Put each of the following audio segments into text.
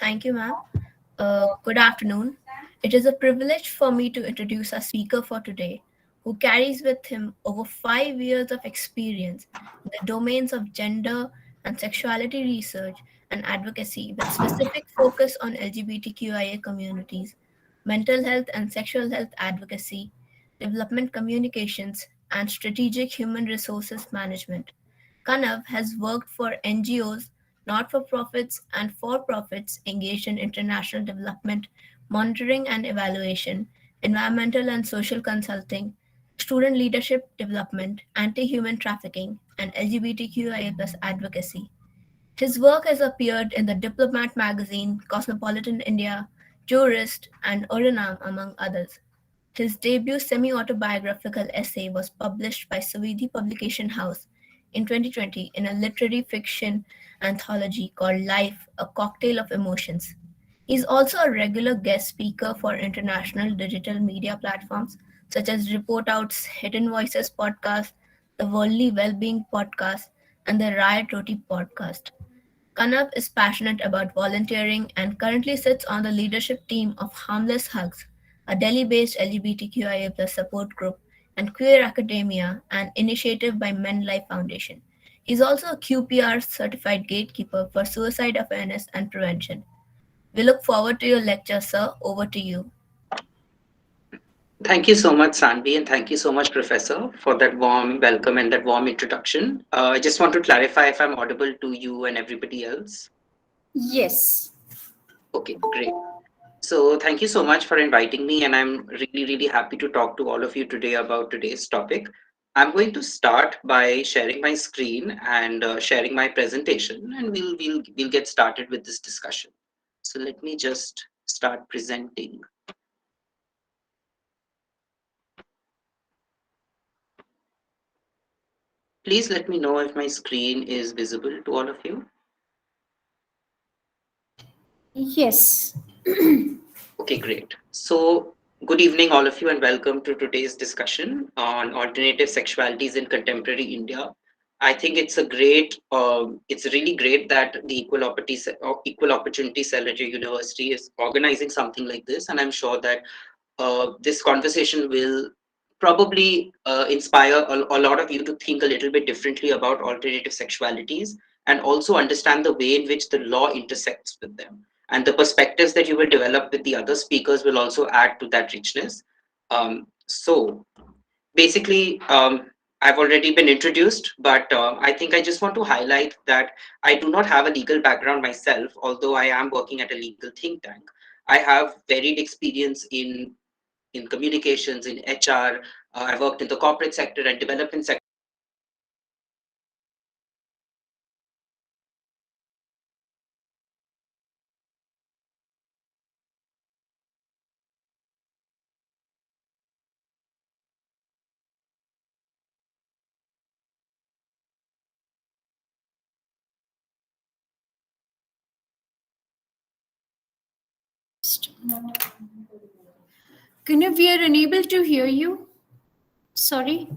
Thank you, ma'am. Good afternoon. It is a privilege for me to introduce our speaker for today, who carries with him over 5 years of experience in the domains of gender and sexuality research and advocacy, with specific focus on LGBTQIA communities, mental health and sexual health advocacy, development communications, and strategic human resources management. Kanav has worked for NGOs, not for profits, and for profits engaged in international development, monitoring and evaluation, environmental and social consulting, student leadership development, anti human trafficking, and LGBTQIA advocacy. His work has appeared in the Diplomat magazine, Cosmopolitan India, Jurist, and Oranam, among others. His debut semi-autobiographical essay was published by Savidhi Publication House in 2020 in a literary fiction anthology called Life, A Cocktail of Emotions. He is also a regular guest speaker for international digital media platforms such as Report Out's Hidden Voices podcast, the Worldly Wellbeing podcast, and the Riot Roti podcast. Kanav is passionate about volunteering and currently sits on the leadership team of Harmless Hugs, a Delhi-based LGBTQIA+ support group, and Queer Academia, an initiative by Men Life Foundation. He is also a QPR certified gatekeeper for suicide awareness and prevention. We look forward to your lecture, sir. Over to you. Thank you so much, Sanvi, and thank you so much, Professor, for that warm welcome and that warm introduction. I just want to clarify if I'm audible to you and everybody else. Yes. Okay, great. So thank you so much for inviting me, and I'm really, really happy to talk to all of you today about today's topic. I'm going to start by sharing my screen and sharing my presentation, and we'll get started with this discussion. So let me just start presenting. Please let me know if my screen is visible to all of you. Yes. Okay, great. So, good evening, all of you, and welcome to today's discussion on alternative sexualities in contemporary India. I think it's really great that the Equal Opportunity Cell at your university is organizing something like this, and I'm sure that this conversation will probably inspire a lot of you to think a little bit differently about alternative sexualities and also understand the way in which the law intersects with them. And the perspectives that you will develop with the other speakers will also add to that richness. So basically, I've already been introduced, but I think I just want to highlight that I do not have a legal background myself, although I am working at a legal think tank. I have varied experience in communications, in HR. I worked in the corporate sector and development sector. Kunav, we are unable to hear you. Sorry.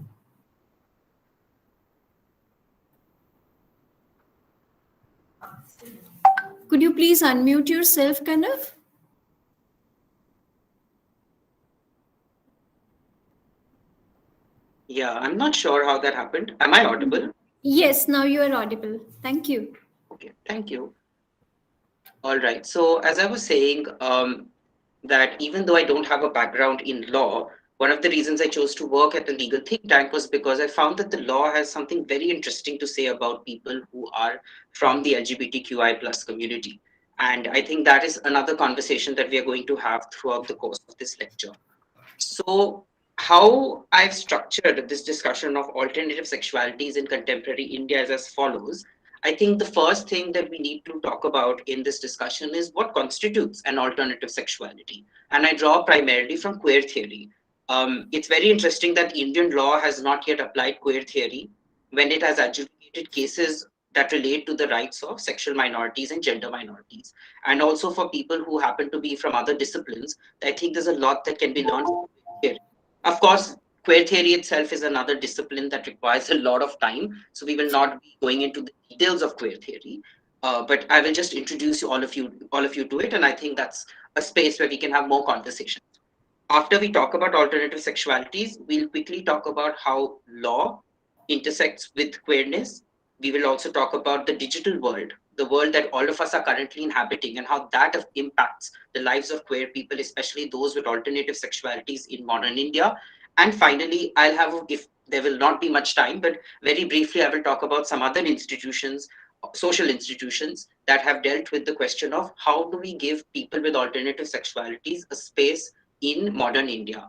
Could you please unmute yourself, Kanav? Yeah, I'm not sure how that happened. Am I audible? Yes, now you are audible. Thank you. Okay, thank you. All right. So as I was saying, that even though I don't have a background in law, one of the reasons I chose to work at a legal think tank was because I found that the law has something very interesting to say about people who are from the LGBTQI plus community. And I think that is another conversation that we are going to have throughout the course of this lecture. So how I've structured this discussion of alternative sexualities in contemporary India is as follows. I think the first thing that we need to talk about in this discussion is what constitutes an alternative sexuality. And I draw primarily from queer theory. It's very interesting that Indian law has not yet applied queer theory when it has adjudicated cases that relate to the rights of sexual minorities and gender minorities. And also for people who happen to be from other disciplines, I think there's a lot that can be learned from queer theory. Of course, queer theory itself is another discipline that requires a lot of time, so we will not be going into the details of queer theory. But I will just introduce all of you to it, and I think that's a space where we can have more conversation. After we talk about alternative sexualities, we'll quickly talk about how law intersects with queerness. We will also talk about the digital world, the world that all of us are currently inhabiting, and how that impacts the lives of queer people, especially those with alternative sexualities in modern India. And finally, I'll have, if there will not be much time, but very briefly, I will talk about some other institutions, social institutions that have dealt with the question of how do we give people with alternative sexualities a space in modern India.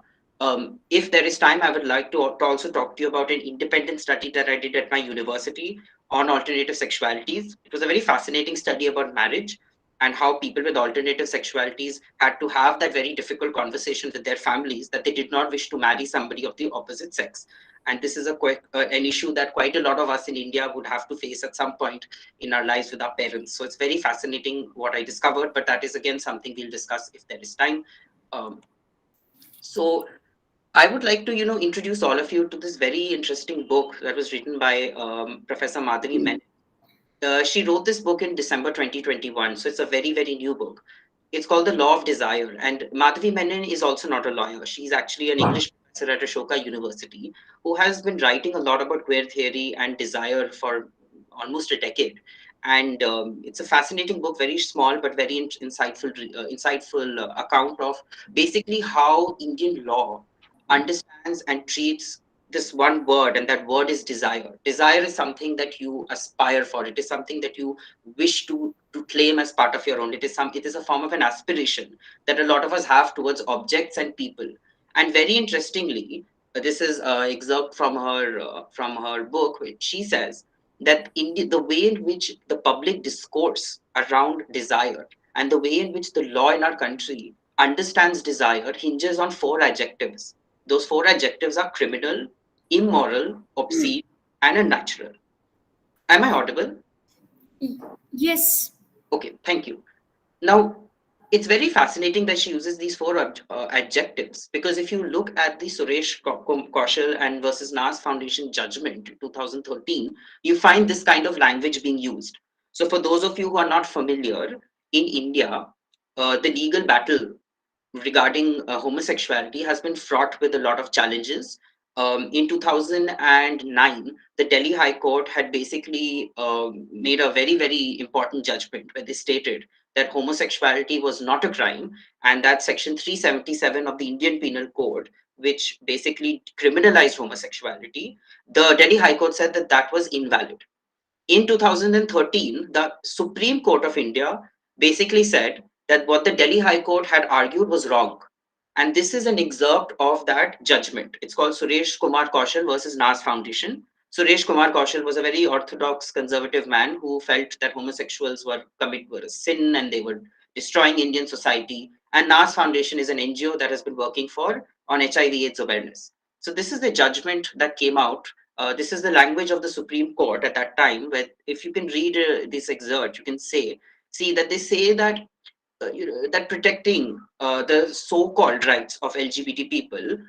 If there is time, I would like to also talk to you about an independent study that I did at my university on alternative sexualities. It was a very fascinating study about marriage and how people with alternative sexualities had to have that very difficult conversation with their families that they did not wish to marry somebody of the opposite sex. And this is an issue that quite a lot of us in India would have to face at some point in our lives with our parents. So it's very fascinating what I discovered, but that is again something we'll discuss if there is time. Um, so I would like to, introduce all of you to this very interesting book that was written by Professor Madhavi Menon. She wrote this book in December 2021, so it's a very, very new book. It's called The Law of Desire, and Madhavi Menon is also not a lawyer. She's actually an English professor at Ashoka University who has been writing a lot about queer theory and desire for almost a decade. And it's a fascinating book, very small but very insightful account of basically how Indian law understands and treats this one word, and that word is desire. Desire is something that you aspire for. It is something that you wish to claim as part of your own. It is a form of an aspiration that a lot of us have towards objects and people. And very interestingly, this is excerpt from her book, which she says that the way in which the public discourse around desire and the way in which the law in our country understands desire hinges on four adjectives. Those four adjectives are criminal, immoral, obscene, and unnatural. Am I audible? Yes. Okay, thank you. Now, it's very fascinating that she uses these four adjectives, because if you look at the Suresh Kaushal and versus Nas Foundation judgment in 2013, you find this kind of language being used. So, for those of you who are not familiar, in India, the legal battle regarding homosexuality has been fraught with a lot of challenges. In 2009, the Delhi High Court had basically made a very, very important judgment where they stated that homosexuality was not a crime, and that Section 377 of the Indian Penal Code, which basically criminalized homosexuality, the Delhi High Court said that that was invalid. In 2013, the Supreme Court of India basically said that what the Delhi High Court had argued was wrong. And this is an excerpt of that judgment. It's called Suresh Kumar Kaushal versus Nas Foundation. Suresh Kumar Kaushal was a very orthodox conservative man who felt that homosexuals were a sin and they were destroying Indian society. And Nas Foundation is an NGO that has been working on HIV/AIDS awareness. So this is the judgment that came out. This is the language of the Supreme Court at that time. Where, if you can read this excerpt, you can see that they say that that protecting the so-called rights of LGBT people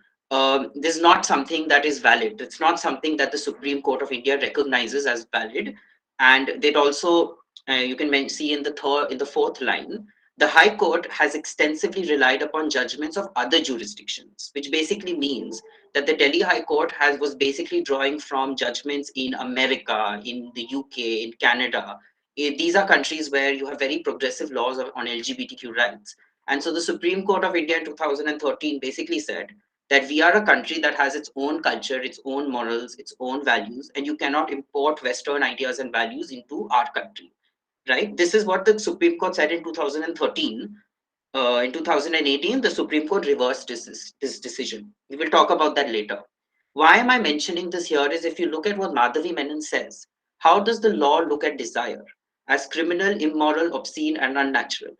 is not something that is valid. It's not something that the Supreme Court of India recognizes as valid. And they'd also, you can see in the fourth line, the High Court has extensively relied upon judgments of other jurisdictions, which basically means that the Delhi High Court was basically drawing from judgments in America, in the UK, in Canada. These are countries where you have very progressive laws on LGBTQ rights. And so the Supreme Court of India in 2013 basically said that we are a country that has its own culture, its own morals, its own values, and you cannot import Western ideas and values into our country, right? This is what the Supreme Court said in 2013. In 2018, the Supreme Court reversed this decision. We will talk about that later. Why am I mentioning this here is if you look at what Madhavi Menon says, how does the law look at desire? As criminal, immoral, obscene, and unnatural.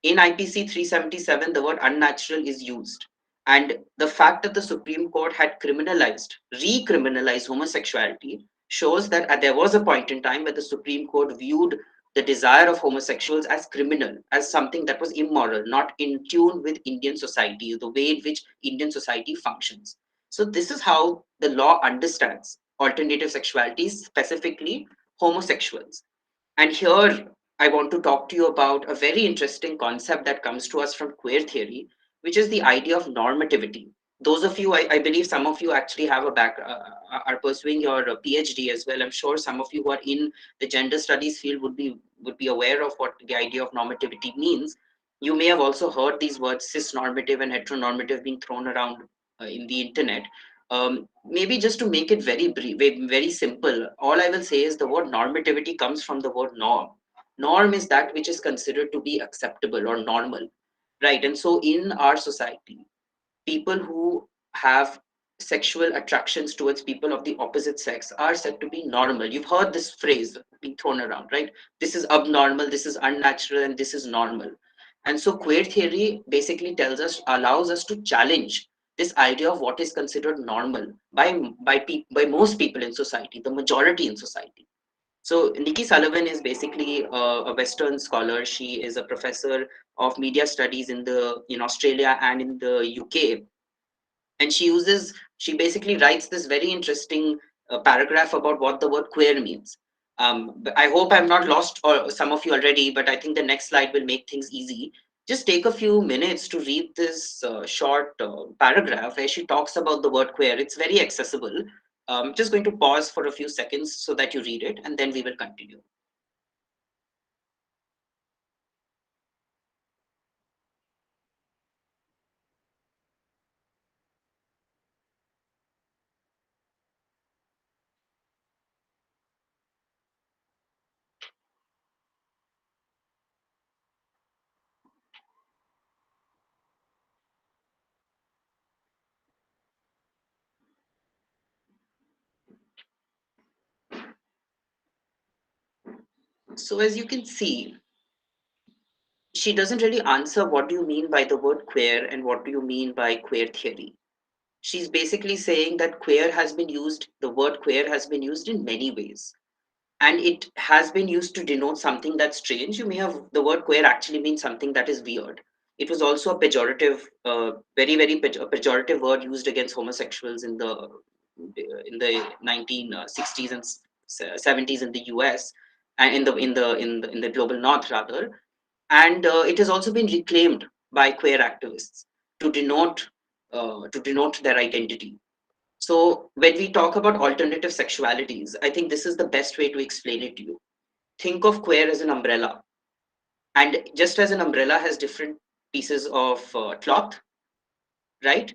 In IPC 377, the word unnatural is used. And the fact that the Supreme Court had recriminalized homosexuality shows that there was a point in time where the Supreme Court viewed the desire of homosexuals as criminal, as something that was immoral, not in tune with Indian society, the way in which Indian society functions. So, this is how the law understands alternative sexualities, specifically homosexuals. And here, I want to talk to you about a very interesting concept that comes to us from queer theory, which is the idea of normativity. Those of you, I believe some of you actually have a are pursuing your PhD as well. I'm sure some of you who are in the gender studies field would be aware of what the idea of normativity means. You may have also heard these words cis normative and heteronormative being thrown around in the internet. Maybe just to make it very brief, very simple, all I will say is the word normativity comes from the word norm. Norm is that which is considered to be acceptable or normal, right? And so in our society, people who have sexual attractions towards people of the opposite sex are said to be normal. You've heard this phrase being thrown around, right? This is abnormal, this is unnatural, and this is normal. And so queer theory basically allows us to challenge this idea of what is considered normal by most people in society, the majority in society. So Nikki Sullivan is basically a Western scholar. She is a professor of media studies in Australia and in the UK, and she basically writes this very interesting paragraph about what the word queer means. But I hope I'm not lost or some of you already, but I think the next slide will make things easy. Just take a few minutes to read this short paragraph where she talks about the word queer. It's very accessible. Just going to pause for a few seconds so that you read it, and then we will continue. So as you can see, she doesn't really answer what do you mean by the word queer and what do you mean by queer theory. She's basically saying that the word queer has been used in many ways. And it has been used to denote something that's strange. The word queer actually means something that is weird. It was also a pejorative, very pejorative word used against homosexuals in the 1960s and 70s in the US, and in the global north rather. And it has also been reclaimed by queer activists to denote their identity. So when we talk about alternative sexualities, I think this is the best way to explain it to you. Think of queer as an umbrella, and just as an umbrella has different pieces of cloth, right?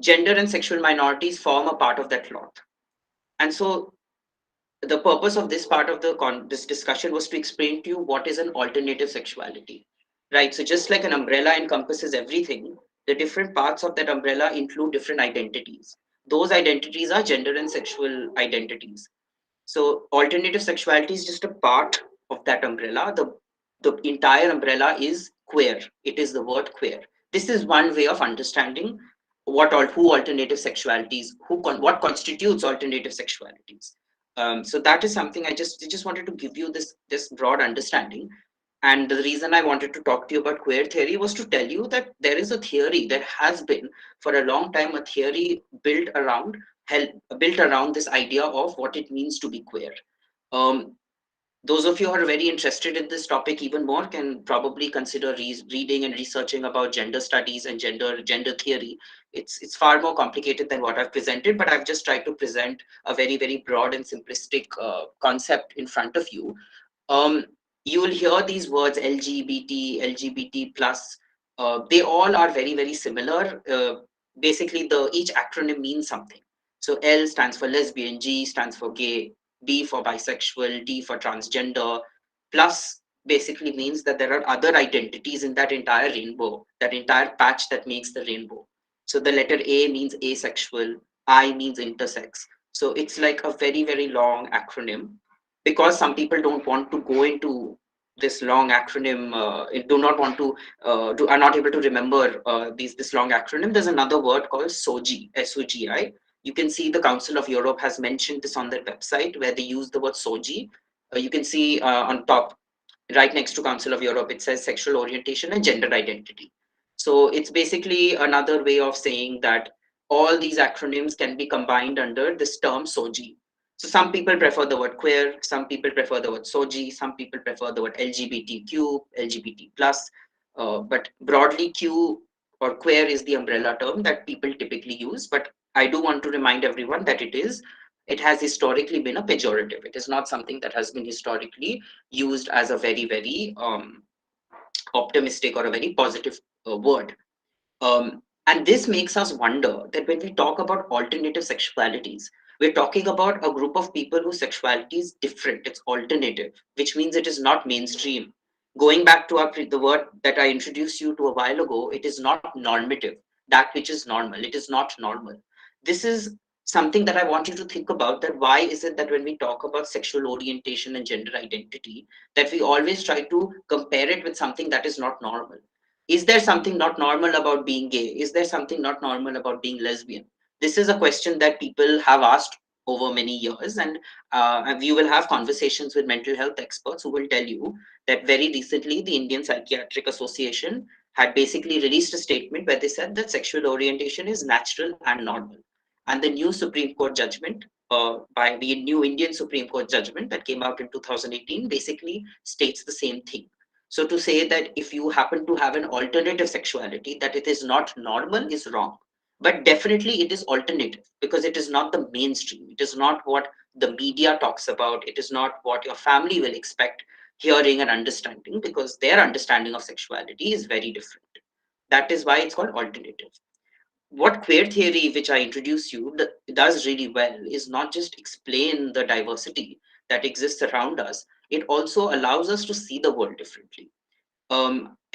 Gender and sexual minorities form a part of that cloth. And so the purpose of this part of this discussion was to explain to you what is an alternative sexuality, right? So just like an umbrella encompasses everything, the different parts of that umbrella include different identities. Those identities are gender and sexual identities. So alternative sexuality is just a part of that umbrella. The entire umbrella is queer. It is the word queer. This is one way of understanding who alternative sexualities, what constitutes alternative sexualities. So that is something I just wanted to give you this broad understanding. And the reason I wanted to talk to you about queer theory was to tell you that there has been for a long time a theory built around this idea of what it means to be queer. Um, those of you who are very interested in this topic even more can probably consider reading and researching about gender studies and gender theory. It's far more complicated than what I've presented, but I've just tried to present a very broad and simplistic concept in front of you. um, you will hear these words LGBT plus. They all are very similar. Basically, the each acronym means something. So L stands for lesbian, G stands for gay, B for bisexual, T for transgender. Plus basically means that there are other identities in that entire rainbow, that entire patch that makes the rainbow. So the letter A means asexual, I means intersex. So it's like a very long acronym. Because some people don't want to go into this long acronym, do not want to are not able to remember this long acronym. There's another word called SOGI, SOGI. You can see the Council of Europe has mentioned this on their website where they use the word SOGI. You can see on top, right next to Council of Europe, it says sexual orientation and gender identity. So it's basically another way of saying that all these acronyms can be combined under this term SOGI. So some people prefer the word queer, some people prefer the word soji, some people prefer the word LGBTQ, LGBT plus. But broadly, Q or queer is the umbrella term that people typically use. But I do want to remind everyone that it has historically been a pejorative. It is not something that has been historically used as a very, very optimistic or a very positive word. And this makes us wonder that when we talk about alternative sexualities, we're talking about a group of people whose sexuality is different. It's alternative, which means it is not mainstream. Going back to the word that I introduced you to a while ago, it is not normative. That which is normal, it is not normal. This is something that I want you to think about. That why is it that when we talk about sexual orientation and gender identity, that we always try to compare it with something that is not normal? Is there something not normal about being gay? Is there something not normal about being lesbian? This is a question that people have asked over many years, and you will have conversations with mental health experts who will tell you that very recently the Indian Psychiatric Association had basically released a statement where they said that sexual orientation is natural and normal. And the new Supreme Court judgment, by the new Indian Supreme Court judgment that came out in 2018, basically states the same thing. So to say that if you happen to have an alternative sexuality, that it is not normal is wrong. But definitely it is alternative because it is not the mainstream. It is not what the media talks about. It is not what your family will expect hearing and understanding, because their understanding of sexuality is very different. That is why it's called alternative. What queer theory, which I introduce you, does really well is not just explain the diversity that exists around us, it also allows us to see the world differently.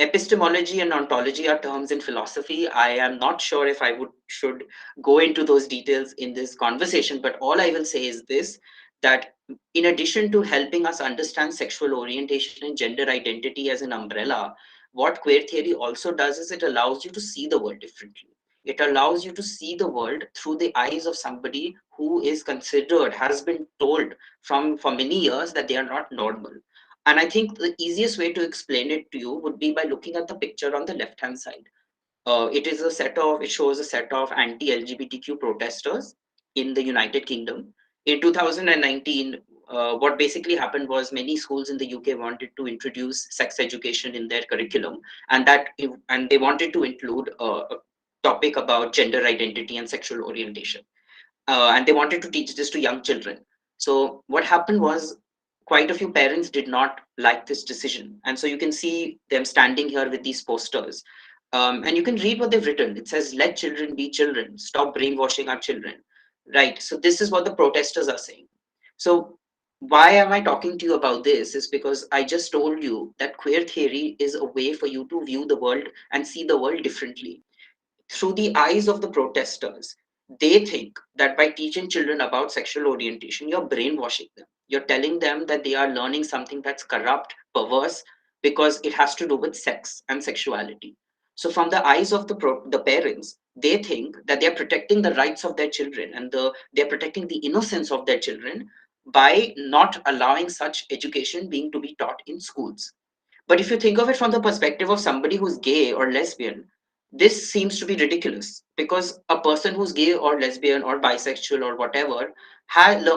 Epistemology and ontology are terms in philosophy. I am not sure if I should go into those details in this conversation, but all I will say is this: that in addition to helping us understand sexual orientation and gender identity as an umbrella, what queer theory also does is it allows you to see the world differently. It allows you to see the world through the eyes of somebody who is considered, has been told from for many years that they are not normal. And I think the easiest way to explain it to you would be by looking at the picture on the left hand side. It shows a set of anti-LGBTQ protesters in the United Kingdom. In 2019, what basically happened was many schools in the UK wanted to introduce sex education in their curriculum, and they wanted to include a topic about gender identity and sexual orientation, and they wanted to teach this to young children. So what happened was quite a few parents did not like this decision, and so you can see them standing here with these posters, and you can read what they've written. It says, "Let children be children. Stop brainwashing our children." Right. So this is what the protesters are saying. So why am I talking to you about this? Is because I just told you that queer theory is a way for you to view the world and see the world differently through the eyes of the protesters. They think that by teaching children about sexual orientation, you're brainwashing them. You're telling them that they are learning something that's corrupt, perverse, because it has to do with sex and sexuality. So, from the eyes of the parents, they think that they're protecting the rights of their children, and they're protecting the innocence of their children by not allowing such education being to be taught in schools. But if you think of it from the perspective of somebody who's gay or lesbian, this seems to be ridiculous, because a person who's gay or lesbian or bisexual or whatever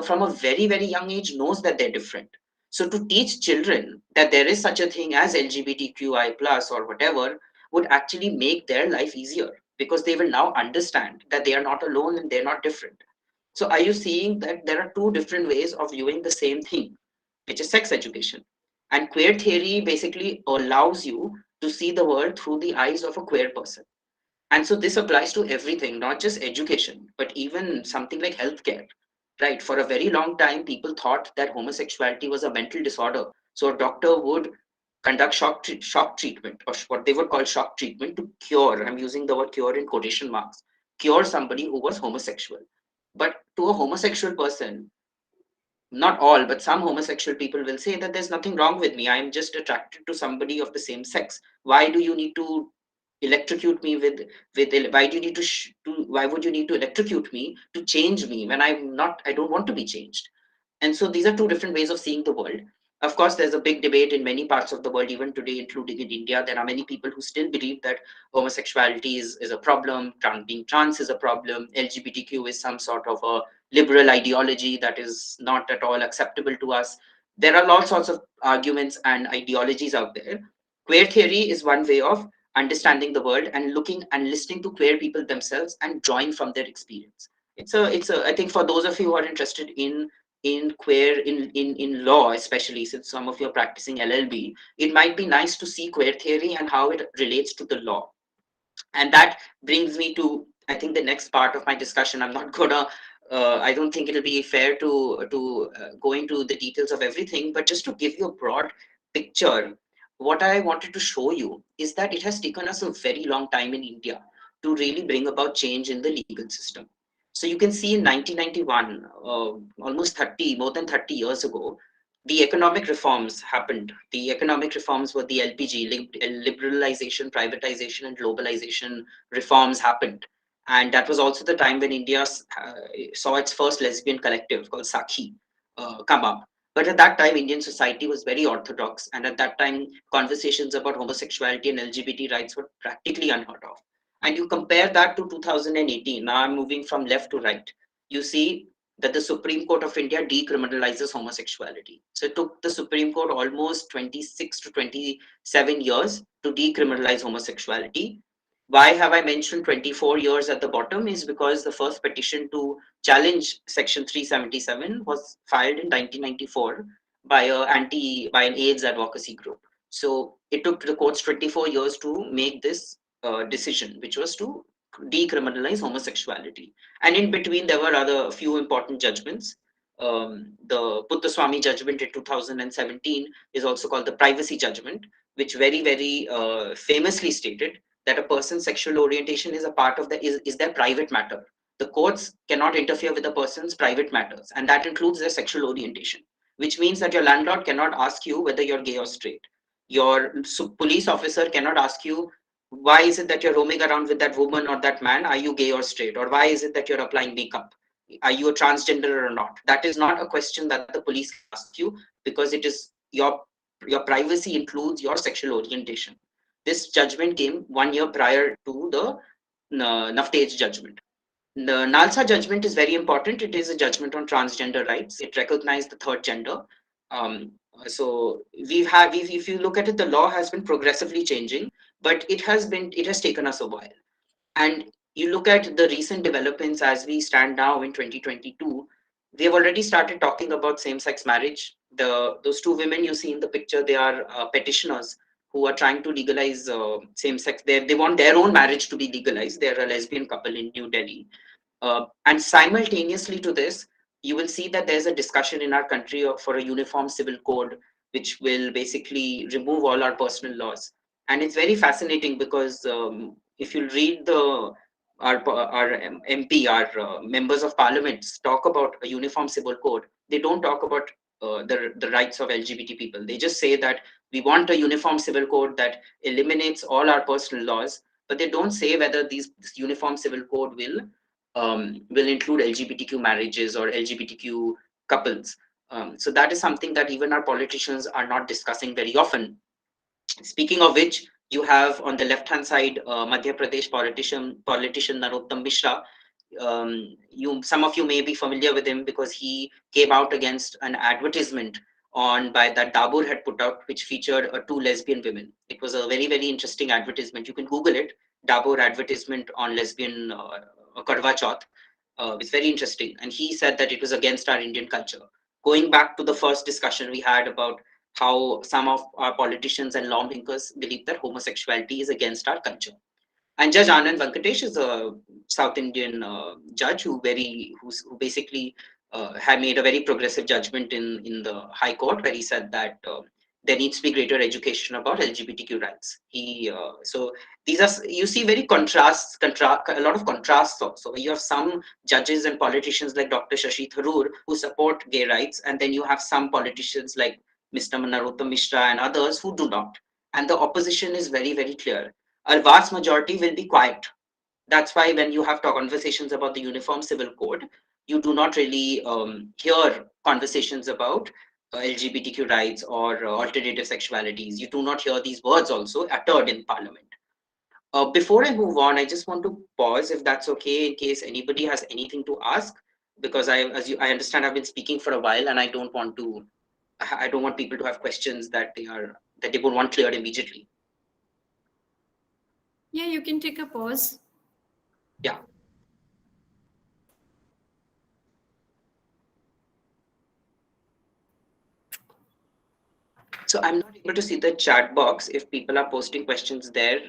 from a very, very young age knows that they're different. So to teach children that there is such a thing as LGBTQI plus or whatever would actually make their life easier, because they will now understand that they are not alone and they're not different. So are you seeing that there are two different ways of viewing the same thing, which is sex education? And queer theory basically allows you to see the world through the eyes of a queer person. And so this applies to everything, not just education, but even something like healthcare. Right? For a very long time, people thought that homosexuality was a mental disorder. So a doctor would conduct shock treatment, or what they would call shock treatment, to cure. I'm using the word cure in quotation marks. Cure somebody who was homosexual. But to a homosexual person, not all, but some homosexual people will say that there's nothing wrong with me. I'm just attracted to somebody of the same sex. Why do you need to electrocute me why do you need why would you need to electrocute me to change me when I don't want to be changed? And so these are two different ways of seeing the world. Of course, there's a big debate in many parts of the world, even today, including in India. There are many people who still believe that homosexuality is a problem, being trans is a problem, LGBTQ is some sort of a liberal ideology that is not at all acceptable to us. There are all sorts of arguments and ideologies out there. Queer theory is one way of understanding the world and looking and listening to queer people themselves and drawing from their experience. It's a I think for those of you who are interested in queer in law, especially since some of you are practicing LLB, it might be nice to see queer theory and how it relates to the law. And that brings me to, I think, the next part of my discussion. I'm not gonna I don't think it'll be fair to go into the details of everything, but just to give you a broad picture, what I wanted to show you is that it has taken us a very long time in India to really bring about change in the legal system. So you can see in 1991, almost 30 more than 30 years ago, the economic reforms happened. The economic reforms were the LPG, liberalization, privatization, and globalization reforms happened. And that was also the time when India saw its first lesbian collective called Sakhi come up. But at that time, Indian society was very orthodox. And at that time, conversations about homosexuality and LGBT rights were practically unheard of. And you compare that to 2018, now I'm moving from left to right. You see that the Supreme Court of India decriminalizes homosexuality. So it took the Supreme Court almost 26 to 27 years to decriminalize homosexuality. Why have I mentioned 24 years at the bottom is because the first petition to challenge Section 377 was filed in 1994 by by an AIDS advocacy group. So it took the courts 24 years to make this decision, which was to decriminalize homosexuality. And in between, there were other few important judgments. The Puttaswamy judgment in 2017 is also called the privacy judgment, which very famously stated that a person's sexual orientation is a part of is their private matter. The courts cannot interfere with a person's private matters, and that includes their sexual orientation, which means that your landlord cannot ask you whether you're gay or straight. Your police officer cannot ask you, why is it that you're roaming around with that woman or that man? Are you gay or straight? Or why is it that you're applying makeup? Are you a transgender or not? That is not a question that the police can ask you, because it is your privacy includes your sexual orientation. This judgment came 1 year prior to the Naftage judgment. The Nalsa judgment is very important. It is a judgment on transgender rights. It recognized the third gender. So if you look at it, the law has been progressively changing, but it has taken us a while. And you look at the recent developments as we stand now in 2022, we have already started talking about same-sex marriage. Those two women you see in the picture, they are petitioners who are trying to legalize same-sex. They want their own marriage to be legalized. They're a lesbian couple in New Delhi. And simultaneously to this, you will see that there's a discussion in our country for a uniform civil code, which will basically remove all our personal laws. And it's very fascinating because if you read our MP, our members of parliament talk about a uniform civil code, they don't talk about the rights of LGBT people. They just say that we want a uniform civil code that eliminates all our personal laws, but they don't say whether this uniform civil code will include LGBTQ marriages or LGBTQ couples. So that is something that even our politicians are not discussing very often. Speaking of which, you have on the left-hand side Madhya Pradesh politician Narottam Mishra. Some of you may be familiar with him because he came out against an advertisement that Dabur had put out, which featured two lesbian women. It was a very interesting advertisement. You can Google it, Dabur advertisement on lesbian Karwa Chauth. It's very interesting, and he said that it was against our Indian culture. Going back to the first discussion we had about how some of our politicians and lawmakers believe that homosexuality is against our culture. And Judge Anand Venkatesh is a South Indian judge who basically had made a very progressive judgment in the High Court, where he said that there needs to be greater education about LGBTQ rights. So these are, you see, very a lot of contrasts also. You have some judges and politicians like Dr. Shashi Tharoor who support gay rights, and then you have some politicians like Mr. Narottam Mishra and others who do not. And the opposition is very clear. A vast majority will be quiet. That's why when you have conversations about the Uniform Civil Code, you do not really hear conversations about LGBTQ rights or alternative sexualities. You do not hear these words also uttered in Parliament. Before I move on, I just want to pause, if that's okay, in case anybody has anything to ask. because I understand I've been speaking for a while, and I don't want people to have questions that they would want cleared immediately. Yeah, you can take a pause. Yeah. So I'm not able to see the chat box if people are posting questions there.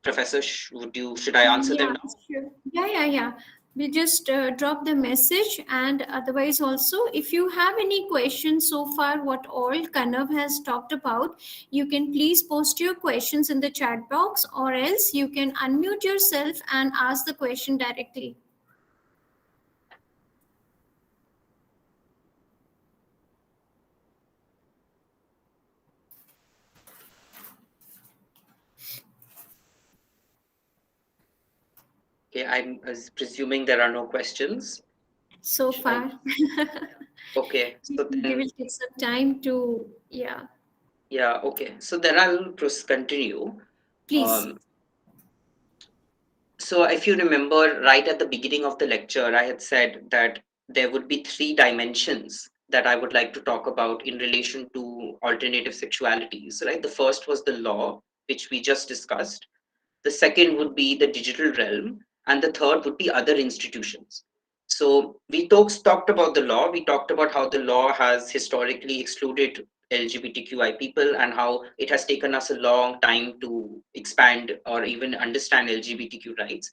Professor, should I answer them Yeah, now? sure. Yeah. We just drop the message, and otherwise, also, if you have any questions so far, what all Kanav has talked about, you can please post your questions in the chat box, or else you can unmute yourself and ask the question directly. Okay, I'm presuming there are no questions. So Should I? far, Okay, so we then will take some time to, yeah, yeah, okay. So then I'll continue. please. Um, So, if you remember, right at the beginning of the lecture, I had said that there would be three dimensions that I would like to talk about in relation to alternative sexualities, right? The first was the law, which we just discussed. The second would be the digital realm, and the third would be other institutions. So we talked about the law. We talked about how the law has historically excluded LGBTQI people and how it has taken us a long time to expand or even understand LGBTQ rights.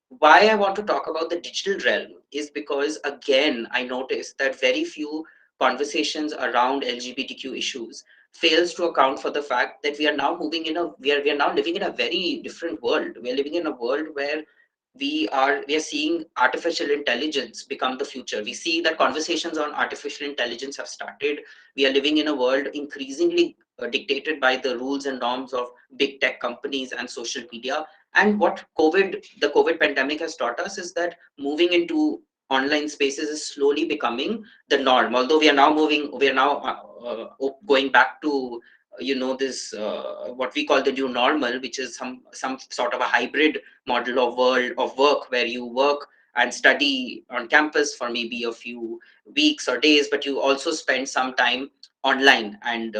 Why I want to talk about the digital realm is because, again, I noticed that very few conversations around LGBTQ issues fails to account for the fact that we are now living in a very different world. We are living in a world where we are seeing artificial intelligence become the future. We see that conversations on artificial intelligence have started. We are living in a world increasingly dictated by the rules and norms of big tech companies and social media. And what the COVID pandemic has taught us is that moving into online spaces is slowly becoming the norm. Although we are now going back to this what we call the new normal, which is some sort of a hybrid model of world of work where you work and study on campus for maybe a few weeks or days, but you also spend some time online. And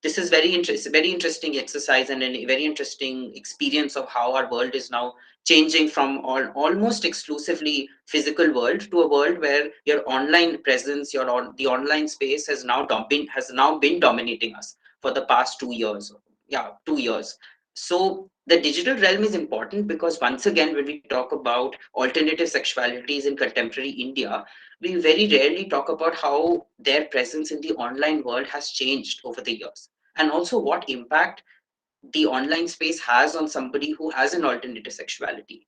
this is very interesting exercise and a very interesting experience of how our world is now changing from almost exclusively physical world to a world where your online presence, the online space has now been dominating us for the past 2 years. Yeah, 2 years. So the digital realm is important because, once again, when we talk about alternative sexualities in contemporary India, we very rarely talk about how their presence in the online world has changed over the years, and also what impact the online space has on somebody who has an alternative sexuality.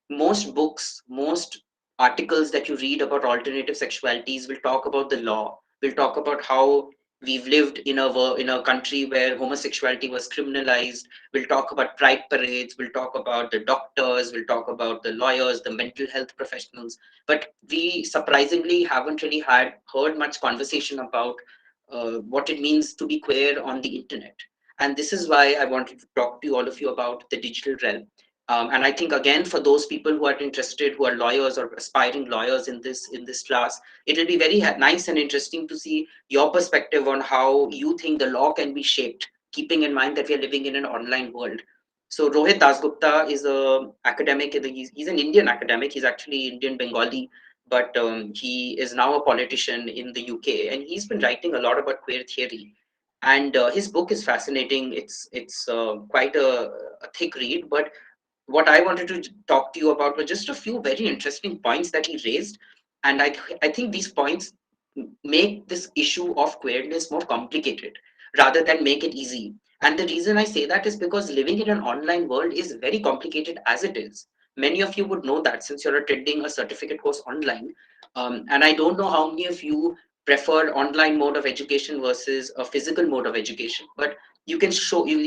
Most books, most articles that you read about alternative sexualities will talk about the law, will talk about how we've lived in a country where homosexuality was criminalized. We'll talk about pride parades, we'll talk about the doctors, we'll talk about the lawyers, the mental health professionals. But we surprisingly haven't really heard much conversation about what it means to be queer on the internet. And this is why I wanted to talk to all of you about the digital realm. And I think, again, for those people who are interested, who are lawyers or aspiring lawyers in this class, it will be very nice and interesting to see your perspective on how you think the law can be shaped, keeping in mind that we are living in an online world. So Rohit Dasgupta is a academic. He's an Indian academic. He's actually Indian Bengali, but he is now a politician in the UK, and he's been writing a lot about queer theory. And his book is fascinating. It's quite a thick read, but what I wanted to talk to you about were just a few very interesting points that he raised. And I think these points make this issue of queerness more complicated rather than make it easy. And the reason I say that is because living in an online world is very complicated as it is. Many of you would know that since you're attending a certificate course online. And I don't know how many of you prefer online mode of education versus a physical mode of education. But you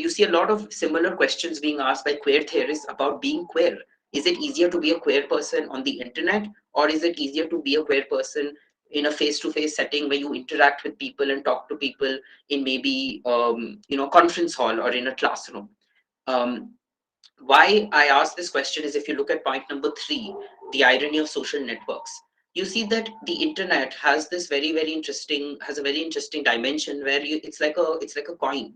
see a lot of similar questions being asked by queer theorists about being queer. Is it easier to be a queer person on the internet, or is it easier to be a queer person in a face-to-face setting where you interact with people and talk to people in maybe conference hall or in a classroom? um, why I ask this question is, if you look at point number 3, the irony of social networks. you see that the internet has this very interesting, has a very interesting dimension where it's like a coin,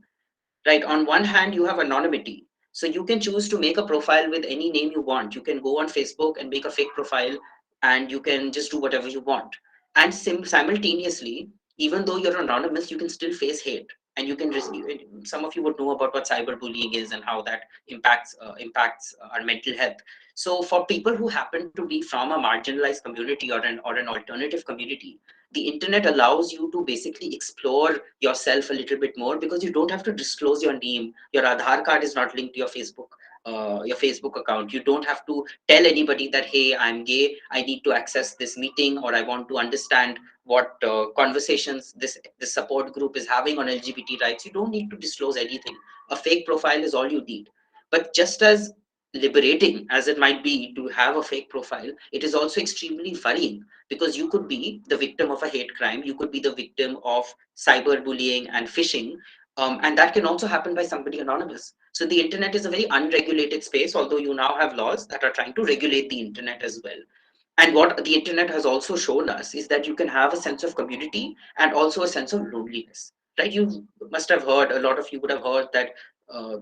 right? On one hand, you have anonymity. So you can choose to make a profile with any name you want. You can go on Facebook and make a fake profile, and you can just do whatever you want. And simultaneously, even though you're anonymous, you can still face hate. And you can some of you would know about what cyberbullying is and how that impacts our mental health. So for people who happen to be from a marginalized community or an alternative community, the internet allows you to basically explore yourself a little bit more, because you don't have to disclose your name. Your Aadhaar card is not linked to your Facebook account. You don't have to tell anybody that, hey, I'm gay, I need to access this meeting, or I want to understand what conversations this support group is having on LGBT rights. You don't need to disclose anything. A fake profile is all you need. But just as liberating as it might be to have a fake profile, it is also extremely worrying, because you could be the victim of a hate crime, you could be the victim of cyberbullying and phishing, and that can also happen by somebody anonymous. So the internet is a very unregulated space, although you now have laws that are trying to regulate the internet as well. And what the internet has also shown us is that you can have a sense of community and also a sense of loneliness, right? You must have heard, a lot of you would have heard that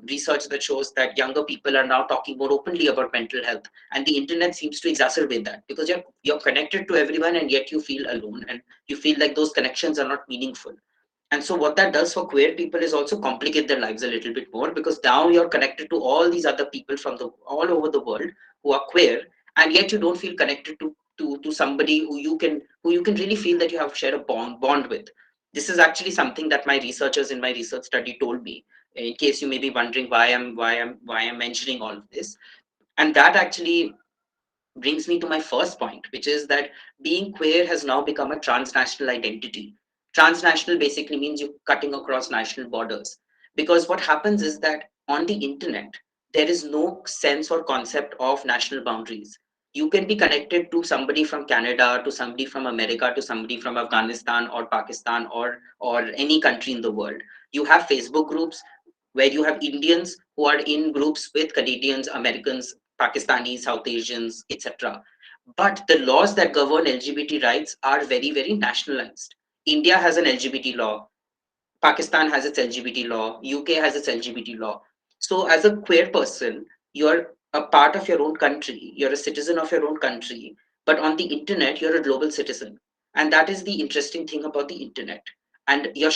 research that shows that younger people are now talking more openly about mental health, and the internet seems to exacerbate that, because you're connected to everyone and yet you feel alone, and you feel like those connections are not meaningful. And so what that does for queer people is also complicate their lives a little bit more, because now you're connected to all these other people from the all over the world who are queer, and yet you don't feel connected to somebody who you can really feel that you have shared a bond with. This is actually something that my researchers in my research study told me, in case you may be wondering why I'm mentioning all of this. And that actually brings me to my first point, which is that being queer has now become a transnational identity. Transnational basically means you're cutting across national borders. Because what happens is that on the internet, there is no sense or concept of national boundaries. You can be connected to somebody from Canada, to somebody from America, to somebody from Afghanistan or Pakistan, or any country in the world. You have Facebook groups where you have Indians who are in groups with Canadians, Americans, Pakistanis, South Asians, etc. But the laws that govern LGBT rights are very nationalized. India has an LGBT law. Pakistan has its LGBT law, UK has its LGBT law. So, as a queer person, you're a part of your own country, you're a citizen of your own country, but on the internet, you're a global citizen. And that is the interesting thing about the internet. And your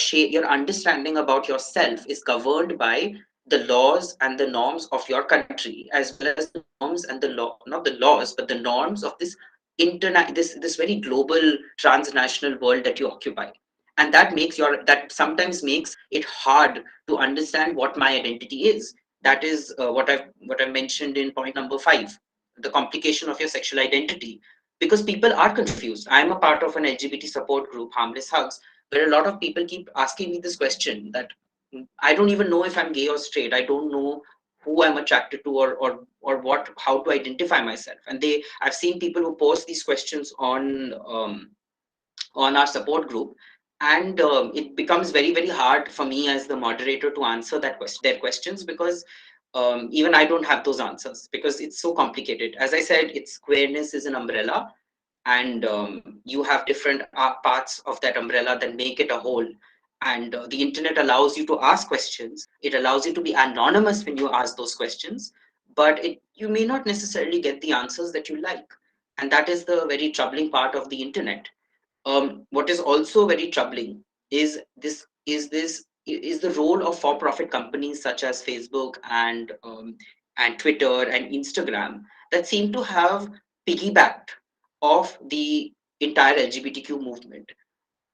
understanding about yourself is governed by the laws and the norms of your country, as well as the norms and the law, not the laws, but the norms of this this very global transnational world that you occupy. And that sometimes makes it hard to understand what my identity is. That is what I mentioned in point number 5, the complication of your sexual identity, because people are confused. I am a part of an LGBT support group, Harmless Hugs, where a lot of people keep asking me this question that, I don't even know if I'm gay or straight, I don't know who I'm attracted to, or what, how to identify myself. And I've seen people who post these questions on our support group, and it becomes very hard for me as the moderator to answer their questions, because even I don't have those answers, because it's so complicated. As I said, it's queerness is an umbrella, and you have different parts of that umbrella that make it a whole. And the internet allows you to ask questions, it allows you to be anonymous when you ask those questions, but you may not necessarily get the answers that you like. And that is the very troubling part of the internet. What is also very troubling is the role of for-profit companies such as Facebook and Twitter and Instagram, that seem to have piggybacked off the entire LGBTQ movement.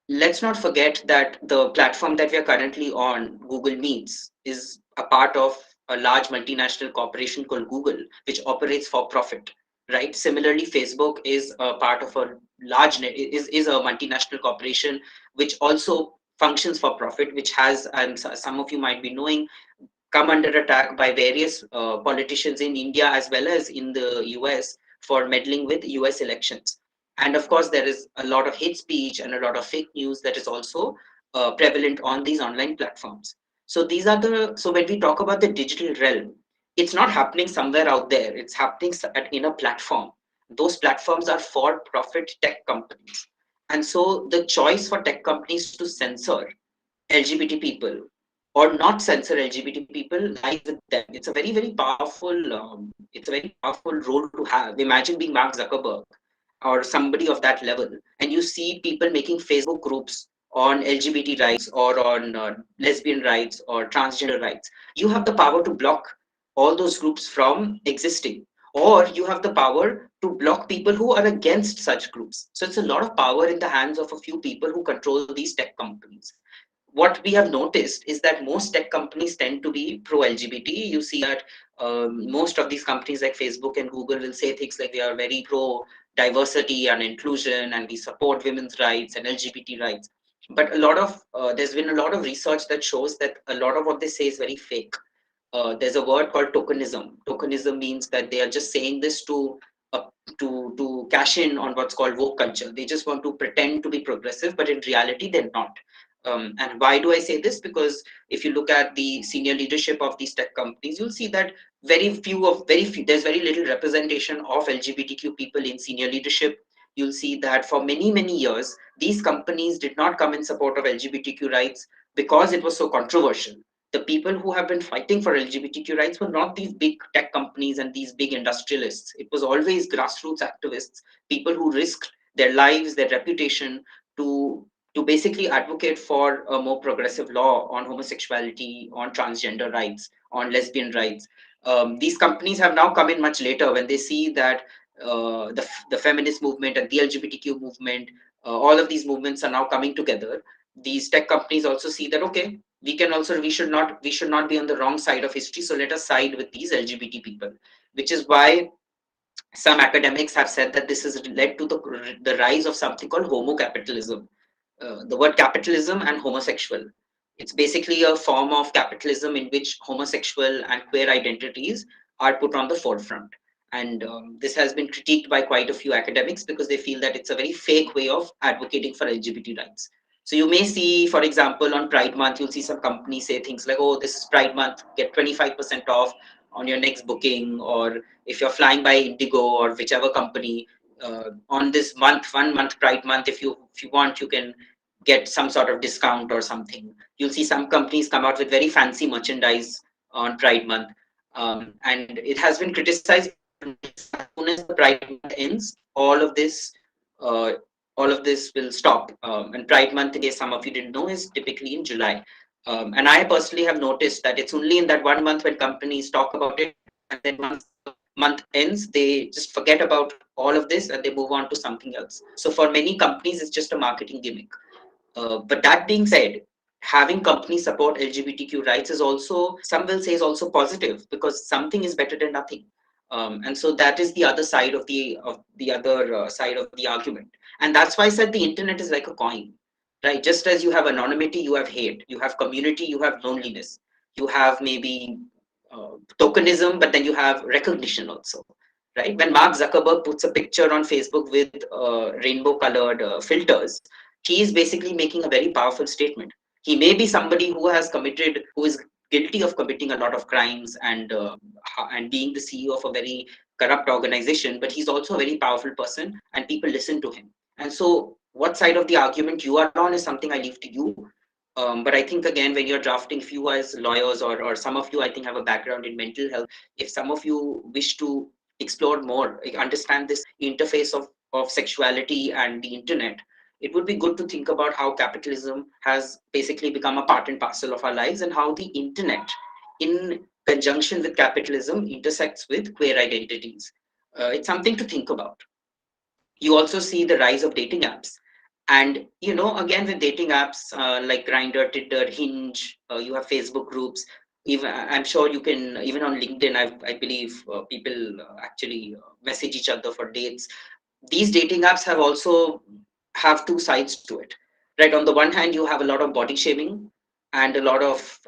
Let's not forget that the platform that we are currently on, Google Meets, is a part of a large multinational corporation called Google, which operates for profit, right? Similarly, Facebook is a part of a is a multinational corporation which also functions for profit, which has, and some of you might be knowing, come under attack by various politicians in India as well as in the US for meddling with US elections. And of course, there is a lot of hate speech and a lot of fake news that is also prevalent on these online platforms. So when we talk about the digital realm, it's not happening somewhere out there. It's happening in a platform. those platforms are for profit tech companies. And so the choice for tech companies to censor LGBT people or not censor LGBT people lies with them. It's a very powerful role to have. Imagine being Mark Zuckerberg or somebody of that level, and you see people making Facebook groups on LGBT rights or on lesbian rights or transgender rights. You have the power to block all those groups from existing, or you have the power to block people who are against such groups. So it's a lot of power in the hands of a few people who control these tech companies. What we have noticed is that most tech companies tend to be pro LGBT. You see that most of these companies like Facebook and Google will say things like they are very pro diversity and inclusion, and we support women's rights and LGBT rights. But there's been a lot of research that shows that a lot of what they say is very fake. There's a word called tokenism. Tokenism means that they are just saying this uh, to cash in on what's called woke culture. They just want to pretend to be progressive, but in reality, they're not. And why do I say this? Because if you look at the senior leadership of these tech companies, you'll see that there's very little representation of LGBTQ people in senior leadership. You'll see that for many years, these companies did not come in support of LGBTQ rights because it was so controversial. The people who have been fighting for LGBTQ rights were not these big tech companies and these big industrialists. It was always grassroots activists, people who risked their lives, their reputation to basically advocate for a more progressive law on homosexuality, on transgender rights, on lesbian rights. These companies have now come in much later when they see that the feminist movement and the LGBTQ movement, all of these movements are now coming together. These tech companies also see that, okay, we should not be on the wrong side of history, so let us side with these LGBT people, which is why some academics have said that this has led to the rise of something called homo capitalism. The word capitalism and homosexual, it's basically a form of capitalism in which homosexual and queer identities are put on the forefront. And this has been critiqued by quite a few academics because they feel that it's a very fake way of advocating for LGBT rights. So you may see, for example, on Pride Month, you'll see some companies say things like, oh, this is Pride Month, get 25% off on your next booking, or if you're flying by Indigo or whichever company, on this month, 1 month Pride Month, if you want, you can get some sort of discount or something. You'll see some companies come out with very fancy merchandise on Pride Month, and it has been criticized. As soon as the Pride Month ends, uh, all of this will stop. And Pride Month, in case some of you didn't know, is typically in July. And I personally have noticed that it's only in that 1 month when companies talk about it, and then once the month ends, they just forget about all of this and they move on to something else. So for many companies, it's just a marketing gimmick. But that being said, having companies support LGBTQ rights is also, some will say, is also positive because something is better than nothing. And so that is the other side of the other side of the argument. And that's why I said the internet is like a coin, right? Just as you have anonymity, you have hate, you have community, you have loneliness, you have maybe tokenism, but then you have recognition also, right? When Mark Zuckerberg puts a picture on Facebook with rainbow colored filters, he is basically making a very powerful statement. He may be somebody who is guilty of committing a lot of crimes and being the CEO of a very corrupt organization, but he's also a very powerful person, and people listen to him. And so, what side of the argument you are on is something I leave to you. But I think again, when you're drafting, if you as lawyers or some of you, I think, have a background in mental health, if some of you wish to explore more, like, understand this interface of sexuality and the internet, it would be good to think about how capitalism has basically become a part and parcel of our lives, and how the internet, in conjunction with capitalism, intersects with queer identities. It's something to think about. You also see the rise of dating apps. And again, with dating apps like Grindr, Tinder, Hinge, you have Facebook groups. Even I'm sure you can, even on LinkedIn, I believe people actually message each other for dates. These dating apps have two sides to it, right? On the one hand, you have a lot of body shaming and a lot of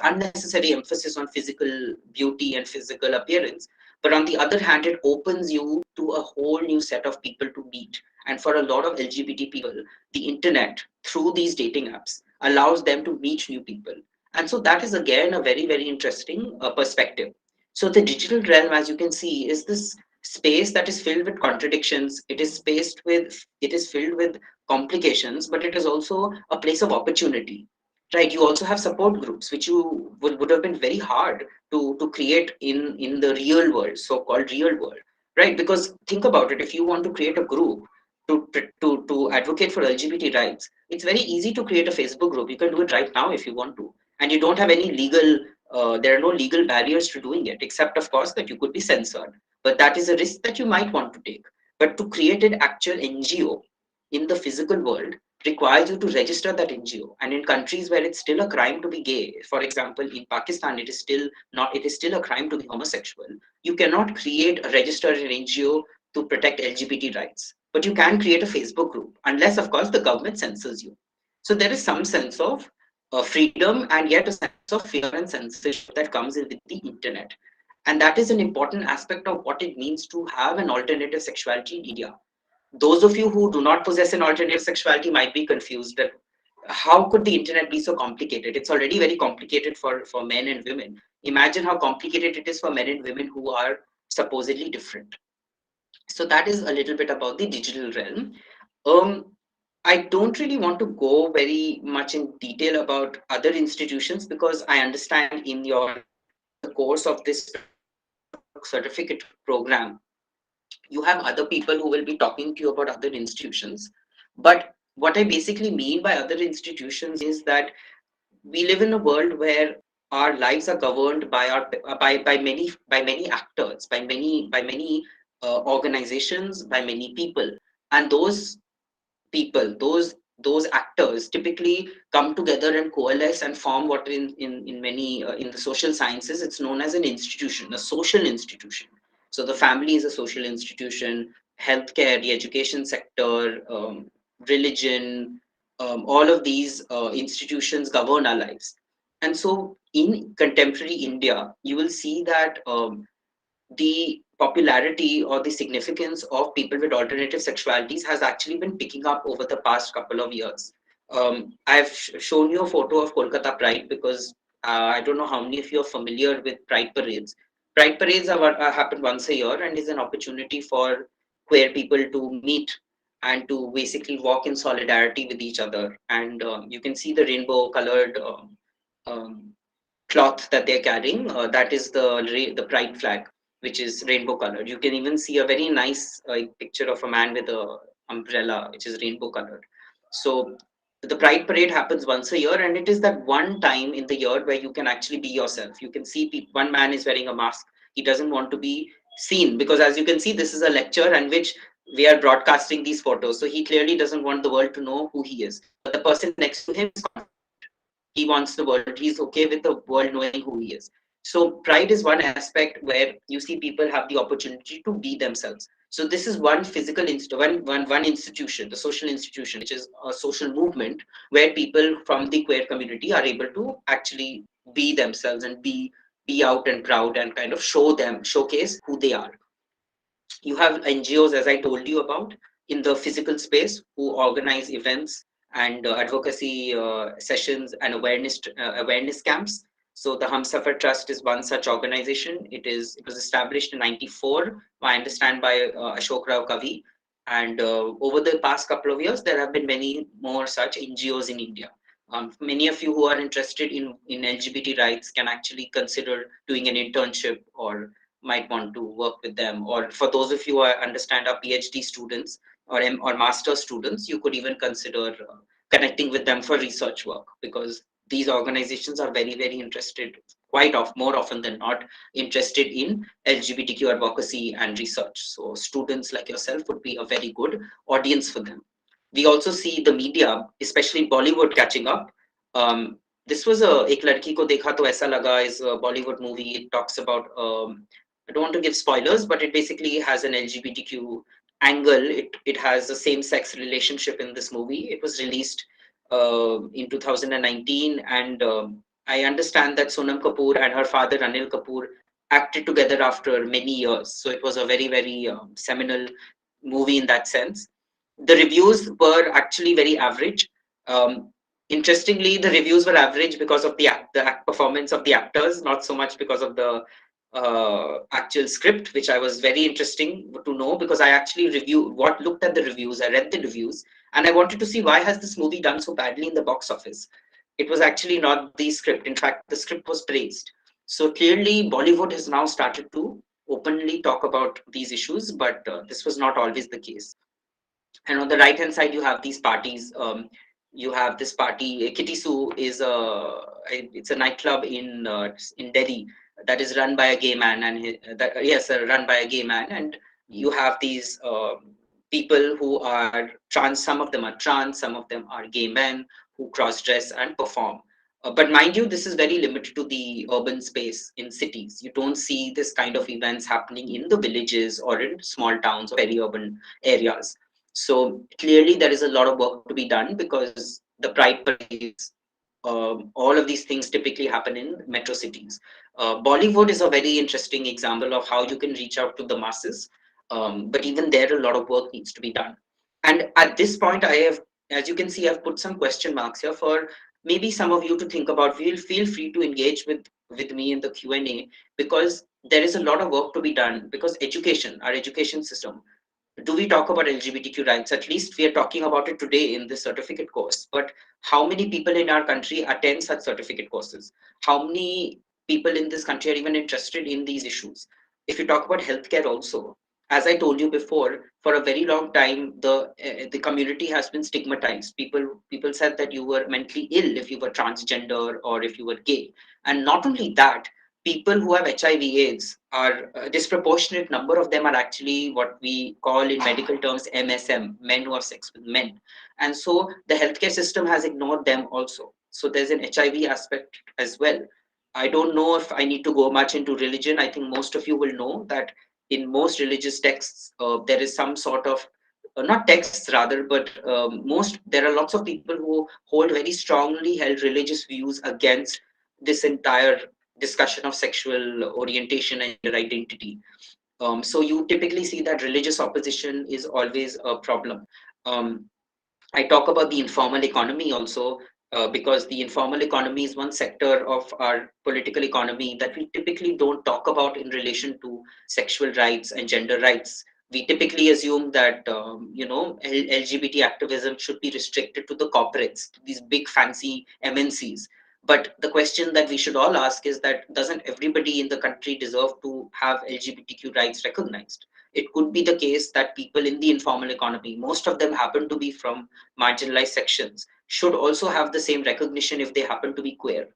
unnecessary emphasis on physical beauty and physical appearance. But on the other hand, it opens you to a whole new set of people to meet. And for a lot of LGBT people, the internet, through these dating apps, allows them to meet new people. And so that is again a very, very interesting perspective. So the digital realm, as you can see, is this space that is filled with contradictions. It is filled with complications, but it is also a place of opportunity. Right. You also have support groups, which would have been very hard to create in the real world, so-called real world. Right. Because think about it, if you want to create a group to advocate for LGBT rights, it's very easy to create a Facebook group. You can do it right now if you want to. And you don't have any legal there are no legal barriers to doing it, except of course that you could be censored. But that is a risk that you might want to take. But to create an actual NGO in the physical world requires you to register that NGO. And in countries where it's still a crime to be gay, for example, in Pakistan, it is still a crime to be homosexual. You cannot create a registered NGO to protect LGBT rights. But you can create a Facebook group, unless of course the government censors you. So there is some sense of freedom and yet a sense of fear and censorship that comes in with the internet. And that is an important aspect of what it means to have an alternative sexuality in India. Those of you who do not possess an alternative sexuality might be confused that how could the internet be so complicated? It's already very complicated for men and women. Imagine how complicated it is for men and women who are supposedly different. So that is a little bit about the digital realm. Um, I don't really want to go very much in detail about other institutions because I understand in the course of this certificate program, you have other people who will be talking to you about other institutions. But what I basically mean by other institutions is that we live in a world where our lives are governed by by many actors, by many organizations, by many people, and those actors typically come together and coalesce and form what in many in the social sciences it's known as an institution, a social institution. So the family is a social institution, healthcare, the education sector, religion, all of these institutions govern our lives. And so in contemporary India you will see that the popularity or the significance of people with alternative sexualities has actually been picking up over the past couple of years. I've shown you a photo of Kolkata Pride because I don't know how many of you are familiar with Pride parades. Pride parades happen once a year and is an opportunity for queer people to meet and to basically walk in solidarity with each other. And you can see the rainbow colored um, cloth that they're carrying. That is the pride flag, which is rainbow colored. You can even see a very nice picture of a man with a umbrella, which is rainbow colored. So the pride parade happens once a year, and it is that one time in the year where you can actually be yourself. You can see one man is wearing a mask. He doesn't want to be seen because, as you can see, this is a lecture in which we are broadcasting these photos. So he clearly doesn't want the world to know who he is. But the person next to him is he wants the world, he's okay with the world knowing who he is. So pride is one aspect where you see people have the opportunity to be themselves. So this is one one institution, the social institution, which is a social movement where people from the queer community are able to actually be themselves and be out and proud and kind of showcase who they are. You have NGOs, as I told you about, in the physical space who organize events and advocacy sessions and awareness camps. So the Humsafar Trust is one such organization. It was established in '94, I understand, by Ashok Rao Kavi. And over the past couple of years, there have been many more such NGOs in India. Many of you who are interested in LGBT rights can actually consider doing an internship or might want to work with them. Or for those of you who understand are PhD students or master students, you could even consider connecting with them for research work because these organizations are very, very interested, more often than not, interested in LGBTQ advocacy and research. So students like yourself would be a very good audience for them. We also see the media, especially Bollywood, catching up. This was a Ek Ladki Ko Dekha To Aisa Laga is a Bollywood movie. It talks about I don't want to give spoilers, but it basically has an LGBTQ angle. It has a same-sex relationship in this movie. It was released in 2019, and I understand that Sonam Kapoor and her father Anil Kapoor acted together after many years. So it was a very, very seminal movie in that sense. The reviews were actually very average. Um, Interestingly, the reviews were average because of the performance of the actors, not so much because of the actual script, which I was very interesting to know, because I actually looked at the reviews, I read the reviews, and I wanted to see why has this movie done so badly in the box office. It was actually not the script. In fact, the script was praised. So clearly, Bollywood has now started to openly talk about these issues, but this was not always the case. And on the right hand side, you have these parties. You have this party. Kitty Sue is it's a nightclub in Delhi that is run by a gay man, and run by a gay man. And you have these people who are trans. Some of them are trans. Some of them are gay men who cross dress and perform. But mind you, this is very limited to the urban space in cities. You don't see this kind of events happening in the villages or in small towns or peri-urban areas. So clearly, there is a lot of work to be done, because the pride parades, all of these things typically happen in metro cities. Bollywood is a very interesting example of how you can reach out to the masses, but even there, a lot of work needs to be done. And at this point, I have, as you can see, I've put some question marks here for maybe some of you to think about. We'll feel free to engage with me in the Q&A, because there is a lot of work to be done, because our education system, do we talk about LGBTQ rights? At least we are talking about it today in this certificate course. But how many people in our country attend such certificate courses? How many people in this country are even interested in these issues? If you talk about healthcare also, as I told you before, for a very long time, the community has been stigmatized. People said that you were mentally ill if you were transgender or if you were gay. And not only that, people who have HIV/AIDS are a disproportionate number of them are actually what we call in medical terms MSM, men who have sex with men. And so the healthcare system has ignored them also. So there's an HIV aspect as well. I don't know if I need to go much into religion. I think most of you will know that in most religious texts, there is some sort of not texts rather, but there are lots of people who hold very strongly held religious views against this entire discussion of sexual orientation and gender identity. So you typically see that religious opposition is always a problem. Um, I talk about the informal economy also, because the informal economy is one sector of our political economy that we typically don't talk about in relation to sexual rights and gender rights. We typically assume that LGBT activism should be restricted to the corporates, to these big fancy MNCs. But the question that we should all ask is that doesn't everybody in the country deserve to have LGBTQ rights recognized? It could be the case that people in the informal economy, most of them happen to be from marginalized sections, should also have the same recognition if they happen to be queer.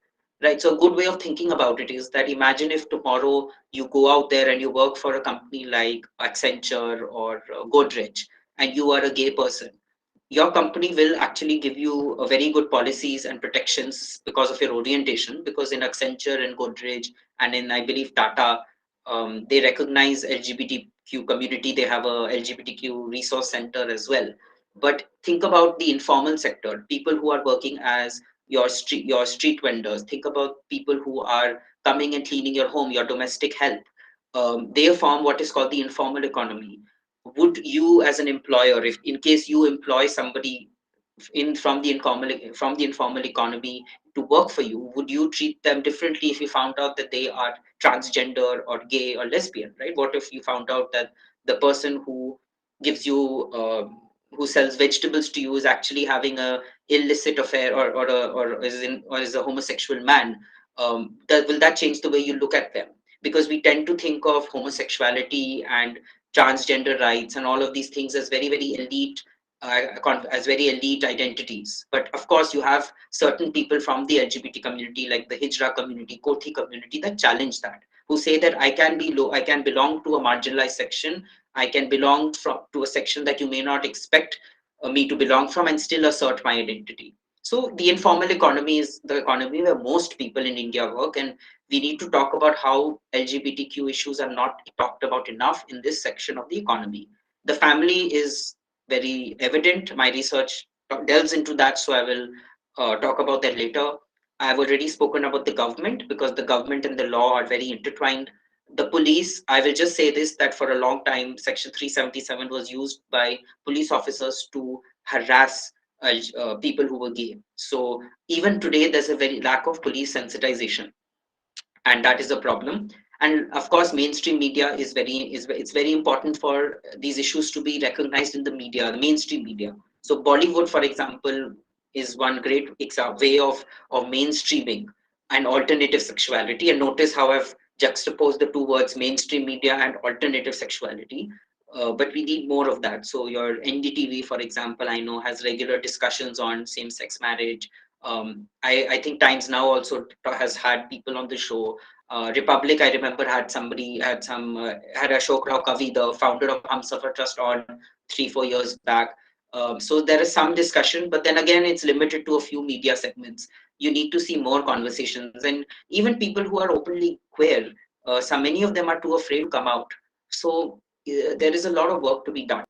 Right. So a good way of thinking about it is that imagine if tomorrow you go out there and you work for a company like Accenture or Godrej, and you are a gay person. Your company will actually give you a very good policies and protections because of your orientation, because in Accenture and Godrej and in, I believe, Tata, they recognize LGBTQ community. They have a LGBTQ resource center as well. But think about the informal sector, people who are working as your street vendors. Think about people who are coming and cleaning your home, your domestic help. They form what is called the informal economy. Would you, as an employer, if in case you employ somebody in from the informal economy to work for you, would you treat them differently if you found out that they are transgender or gay or lesbian? Right? What if you found out that the person who gives you who sells vegetables to you is actually having a illicit affair, or is a homosexual man? Will that change the way you look at them? Because we tend to think of homosexuality and transgender rights and all of these things as very elite, as very elite identities. But of course, you have certain people from the LGBT community, like the Hijra community, Kothi community, that challenge that, who say that I can be low, I can belong to a marginalized section, I can belong to a section that you may not expect me to belong from, and still assert my identity. So the informal economy is the economy where most people in India work, and we need to talk about how LGBTQ issues are not talked about enough in this section of the economy. The family is very evident. My research delves into that, so I will talk about that later. I've already spoken about the government, because the government and the law are very intertwined. The police, I will just say this, that for a long time, Section 377 was used by police officers to harass people who were gay. So even today, there's a very lack of police sensitization, and that is a problem. And of course, mainstream media it's very important for these issues to be recognized in the media, the mainstream media. So Bollywood, for example, is one great way of mainstreaming and alternative sexuality. And notice how I've juxtaposed the two words, mainstream media and alternative sexuality. But we need more of that. So your NDTV, for example, I know has regular discussions on same-sex marriage. I think Times Now also has had people on the show. Republic, I remember, had Ashok Rao Kavi, the founder of Humsafar Trust, on 3-4 years back. So there is some discussion, but then again, it's limited to a few media segments. You need to see more conversations, and even people who are openly queer, so many of them are too afraid to come out. So there is a lot of work to be done.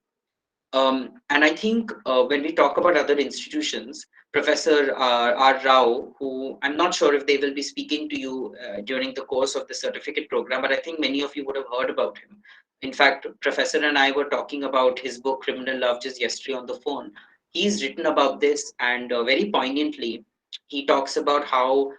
And I think when we talk about other institutions, Professor R. Rao, who I'm not sure if they will be speaking to you during the course of the certificate program, but I think many of you would have heard about him. In fact, Professor and I were talking about his book, Criminal Love, just yesterday on the phone. He's written about this, and very poignantly, he talks about how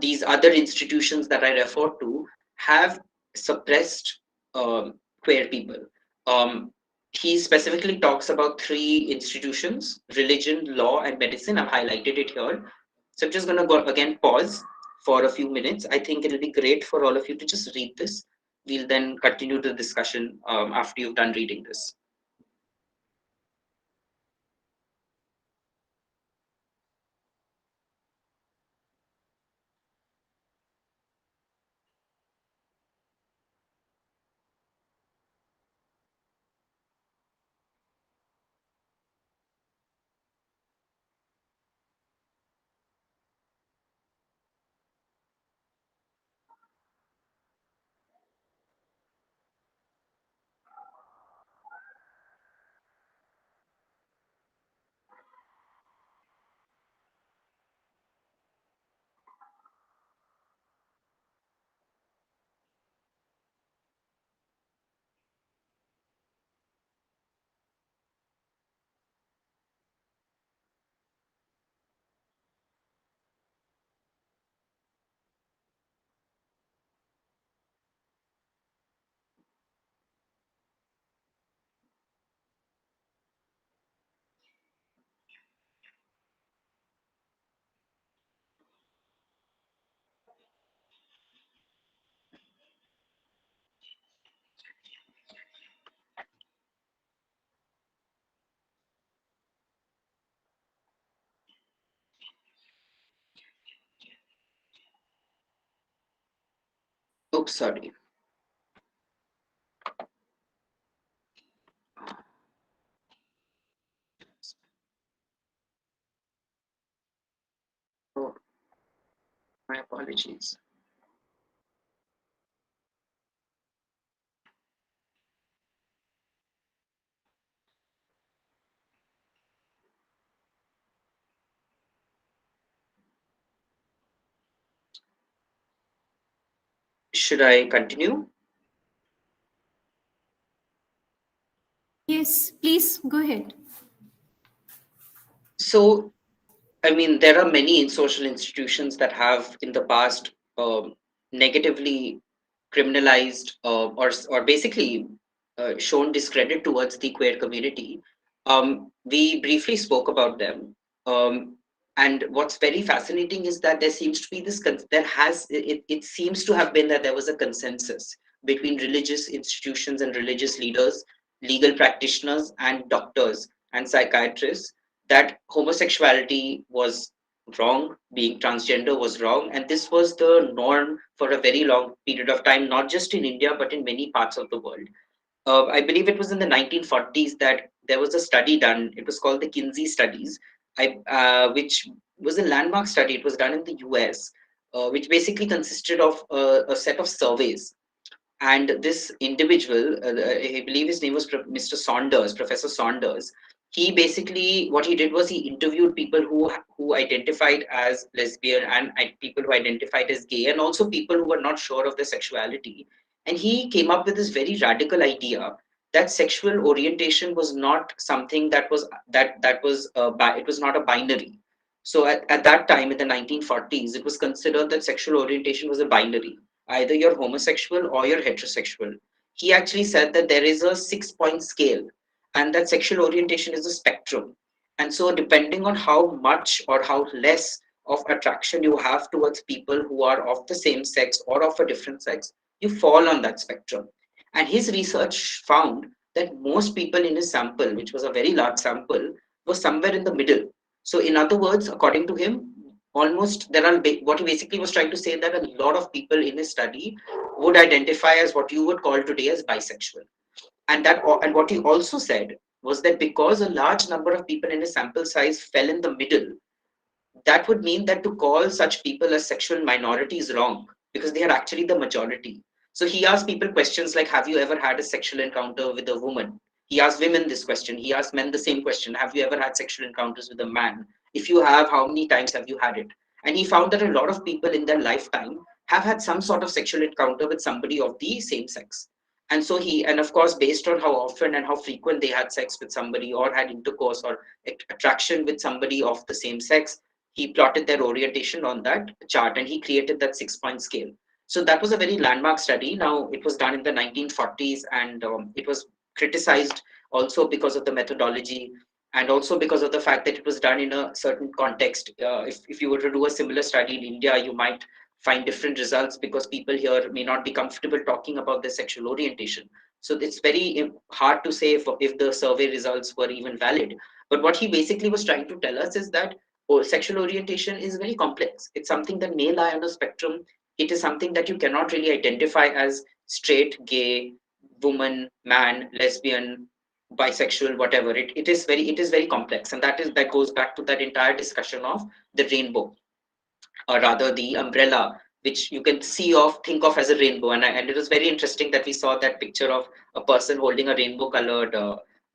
these other institutions that I refer to have suppressed queer people. Um, he specifically talks about three institutions: religion, law, and medicine. I've highlighted it here. So I'm just going to go again, pause for a few minutes. I think it'll be great for all of you to just read this. We'll then continue the discussion after you've done reading this. Oops, sorry. Oh, my apologies. Should I continue? Yes, please go ahead. So, I mean, there are many social institutions that have in the past negatively criminalized or basically shown discredit towards the queer community. We briefly spoke about them. And what's very fascinating is that there seems to be it seems to have been that there was a consensus between religious institutions and religious leaders, legal practitioners, and doctors and psychiatrists that homosexuality was wrong, being transgender was wrong, and this was the norm for a very long period of time, not just in India but in many parts of the world. I believe it was in the 1940s that there was a study done. It was called the Kinsey studies, which was a landmark study. It was done in the US, which basically consisted of a set of surveys. And this individual, I believe his name was Mr. Saunders, Professor Saunders. He basically, what he did was he interviewed people who identified as lesbian and people who identified as gay, and also people who were not sure of their sexuality. And he came up with this very radical idea that sexual orientation was not something that was it was not a binary. So at that time in the 1940s, it was considered that sexual orientation was a binary. either you're homosexual or you're heterosexual. He actually said that there is a 6 point scale, and that sexual orientation is a spectrum. And so, depending on how much or how less of attraction you have towards people who are of the same sex or of a different sex, you fall on that spectrum. And his research found that most people in his sample, which was a very large sample, was somewhere in the middle. So, in other words, according to him, almost there are what he basically was trying to say that a lot of people in his study would identify as what you would call today as bisexual. And what he also said was that because a large number of people in his sample size fell in the middle, that would mean that to call such people as sexual minority is wrong, because they are actually the majority. So he asked people questions like, have you ever had a sexual encounter with a woman? He asked women this question. He asked men the same question. Have you ever had sexual encounters with a man? If you have, how many times have you had it? And he found that a lot of people in their lifetime have had some sort of sexual encounter with somebody of the same sex. And so and of course, based on how often and how frequent they had sex with somebody or had intercourse or attraction with somebody of the same sex, he plotted their orientation on that chart, and he created that 6 point scale. So that was a very landmark study. Now, it was done in the 1940s, and it was criticized also because of the methodology, and also because of the fact that it was done in a certain context. If you were to do a similar study in India, you might find different results because people here may not be comfortable talking about their sexual orientation. So it's very hard to say if the survey results were even valid. But what he basically was trying to tell us is that sexual orientation is very complex. It's something that may lie on a spectrum. It is something that you cannot really identify as straight, gay, woman, man, lesbian, bisexual, whatever. It is very complex, and that goes back to that entire discussion of the rainbow, or rather the umbrella, which you can think of as a rainbow. And it was very interesting that we saw that picture of a person holding a rainbow colored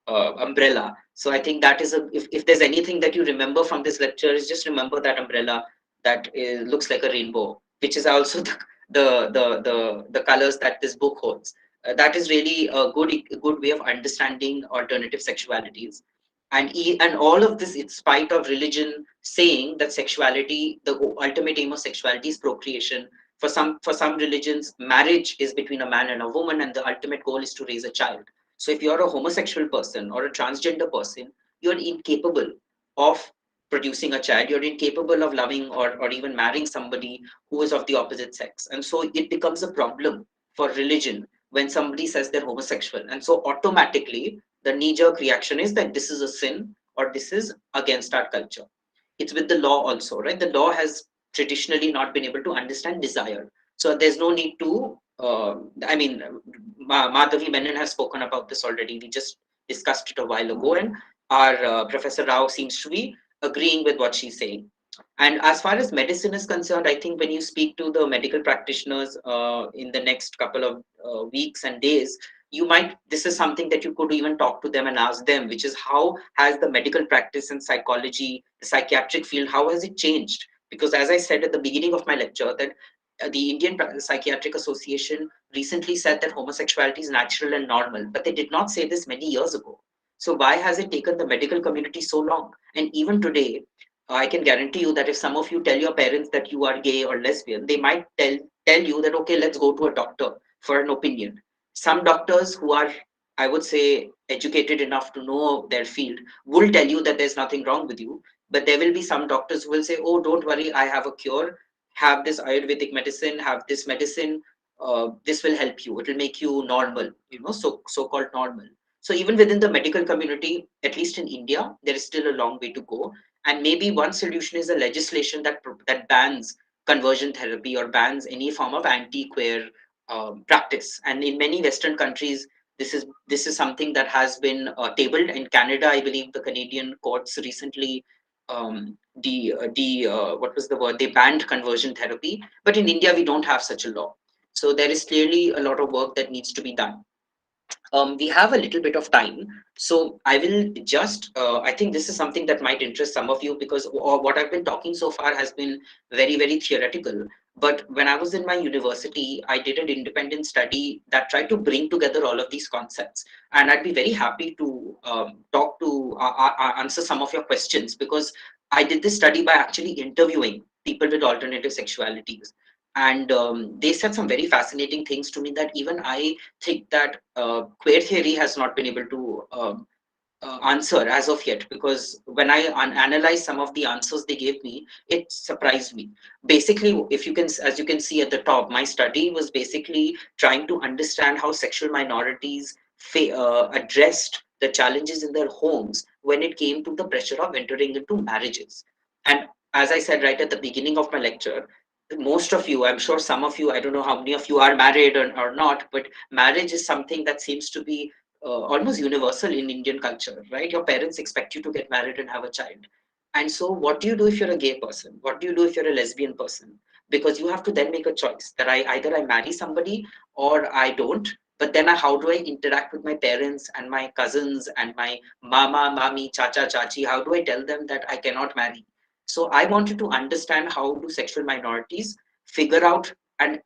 umbrella. So I think that is if there's anything that you remember from this lecture, is just remember that umbrella that looks like a rainbow, which is also the colors that this book holds. That is really a good way of understanding alternative sexualities. And all of this in spite of religion saying that sexuality, the ultimate aim of sexuality is procreation. For some religions, marriage is between a man and a woman, and the ultimate goal is to raise a child. So if you're a homosexual person or a transgender person, you're incapable of producing a child. You're incapable of loving or even marrying somebody who is of the opposite sex. And so it becomes a problem for religion when somebody says they're homosexual. And so automatically the knee-jerk reaction is that this is a sin or this is against our culture. It's with the law also, right? The law has traditionally not been able to understand desire. So there's no need to, Madhavi Menon has spoken about this already. We just discussed it a while ago, and our Professor Rao seems to be agreeing with what she's saying. And as far as medicine is concerned, I think when you speak to the medical practitioners in the next couple of weeks and days, this is something that you could even talk to them and ask them, which is how has the medical practice and psychology, the psychiatric field, how has it changed? Because as I said at the beginning of my lecture, that the Indian Psychiatric Association recently said that homosexuality is natural and normal, but they did not say this many years ago. So why has it taken the medical community so long? And even today, I can guarantee you that if some of you tell your parents that you are gay or lesbian, they might tell you that, okay, let's go to a doctor for an opinion. Some doctors who are, I would say, educated enough to know their field will tell you that there's nothing wrong with you. But there will be some doctors who will say, oh, don't worry, I have a cure. Have this Ayurvedic medicine, have this medicine. This will help you. It will make you normal, so-called normal. So even within the medical community, at least in India, there is still a long way to go. And maybe one solution is a legislation that bans conversion therapy or bans any form of anti-queer practice. And in many Western countries, this is something that has been tabled. In Canada, I believe the Canadian courts recently what was the word? They banned conversion therapy. But in India, we don't have such a law. So there is clearly a lot of work that needs to be done. We have a little bit of time, so I will just, I think this is something that might interest some of you, because what I've been talking so far has been very, very theoretical. But when I was in my university, I did an independent study that tried to bring together all of these concepts. And I'd be very happy to answer some of your questions, because I did this study by actually interviewing people with alternative sexualities. And they said some very fascinating things to me that even I think that queer theory has not been able to answer as of yet, because when I analyzed some of the answers they gave me, it surprised me. Basically, if you can, as you can see at the top, my study was basically trying to understand how sexual minorities addressed the challenges in their homes when it came to the pressure of entering into marriages. And as I said right at the beginning of my lecture, most of you, I'm sure some of you, I don't know how many of you are married or not, but marriage is something that seems to be almost universal in Indian culture, right? Your parents expect you to get married and have a child. And so, what do you do if you're a gay person? What do you do if you're a lesbian person? Because you have to then make a choice that either I marry somebody or I don't. But then how do I interact with my parents and my cousins and my mama, mami, chacha, chachi? How do I tell them that I cannot marry? So I wanted to understand how do sexual minorities figure out and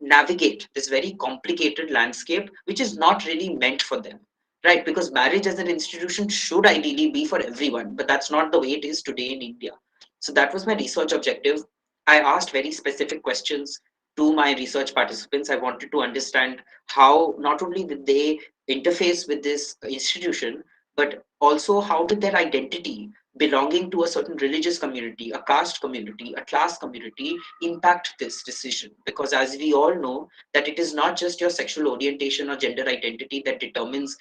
navigate this very complicated landscape, which is not really meant for them, right? Because marriage as an institution should ideally be for everyone, but that's not the way it is today in India. So that was my research objective. I asked very specific questions to my research participants. I wanted to understand how not only did they interface with this institution, but also how did their identity belonging to a certain religious community, a caste community, a class community impact this decision. Because as we all know, that it is not just your sexual orientation or gender identity that determines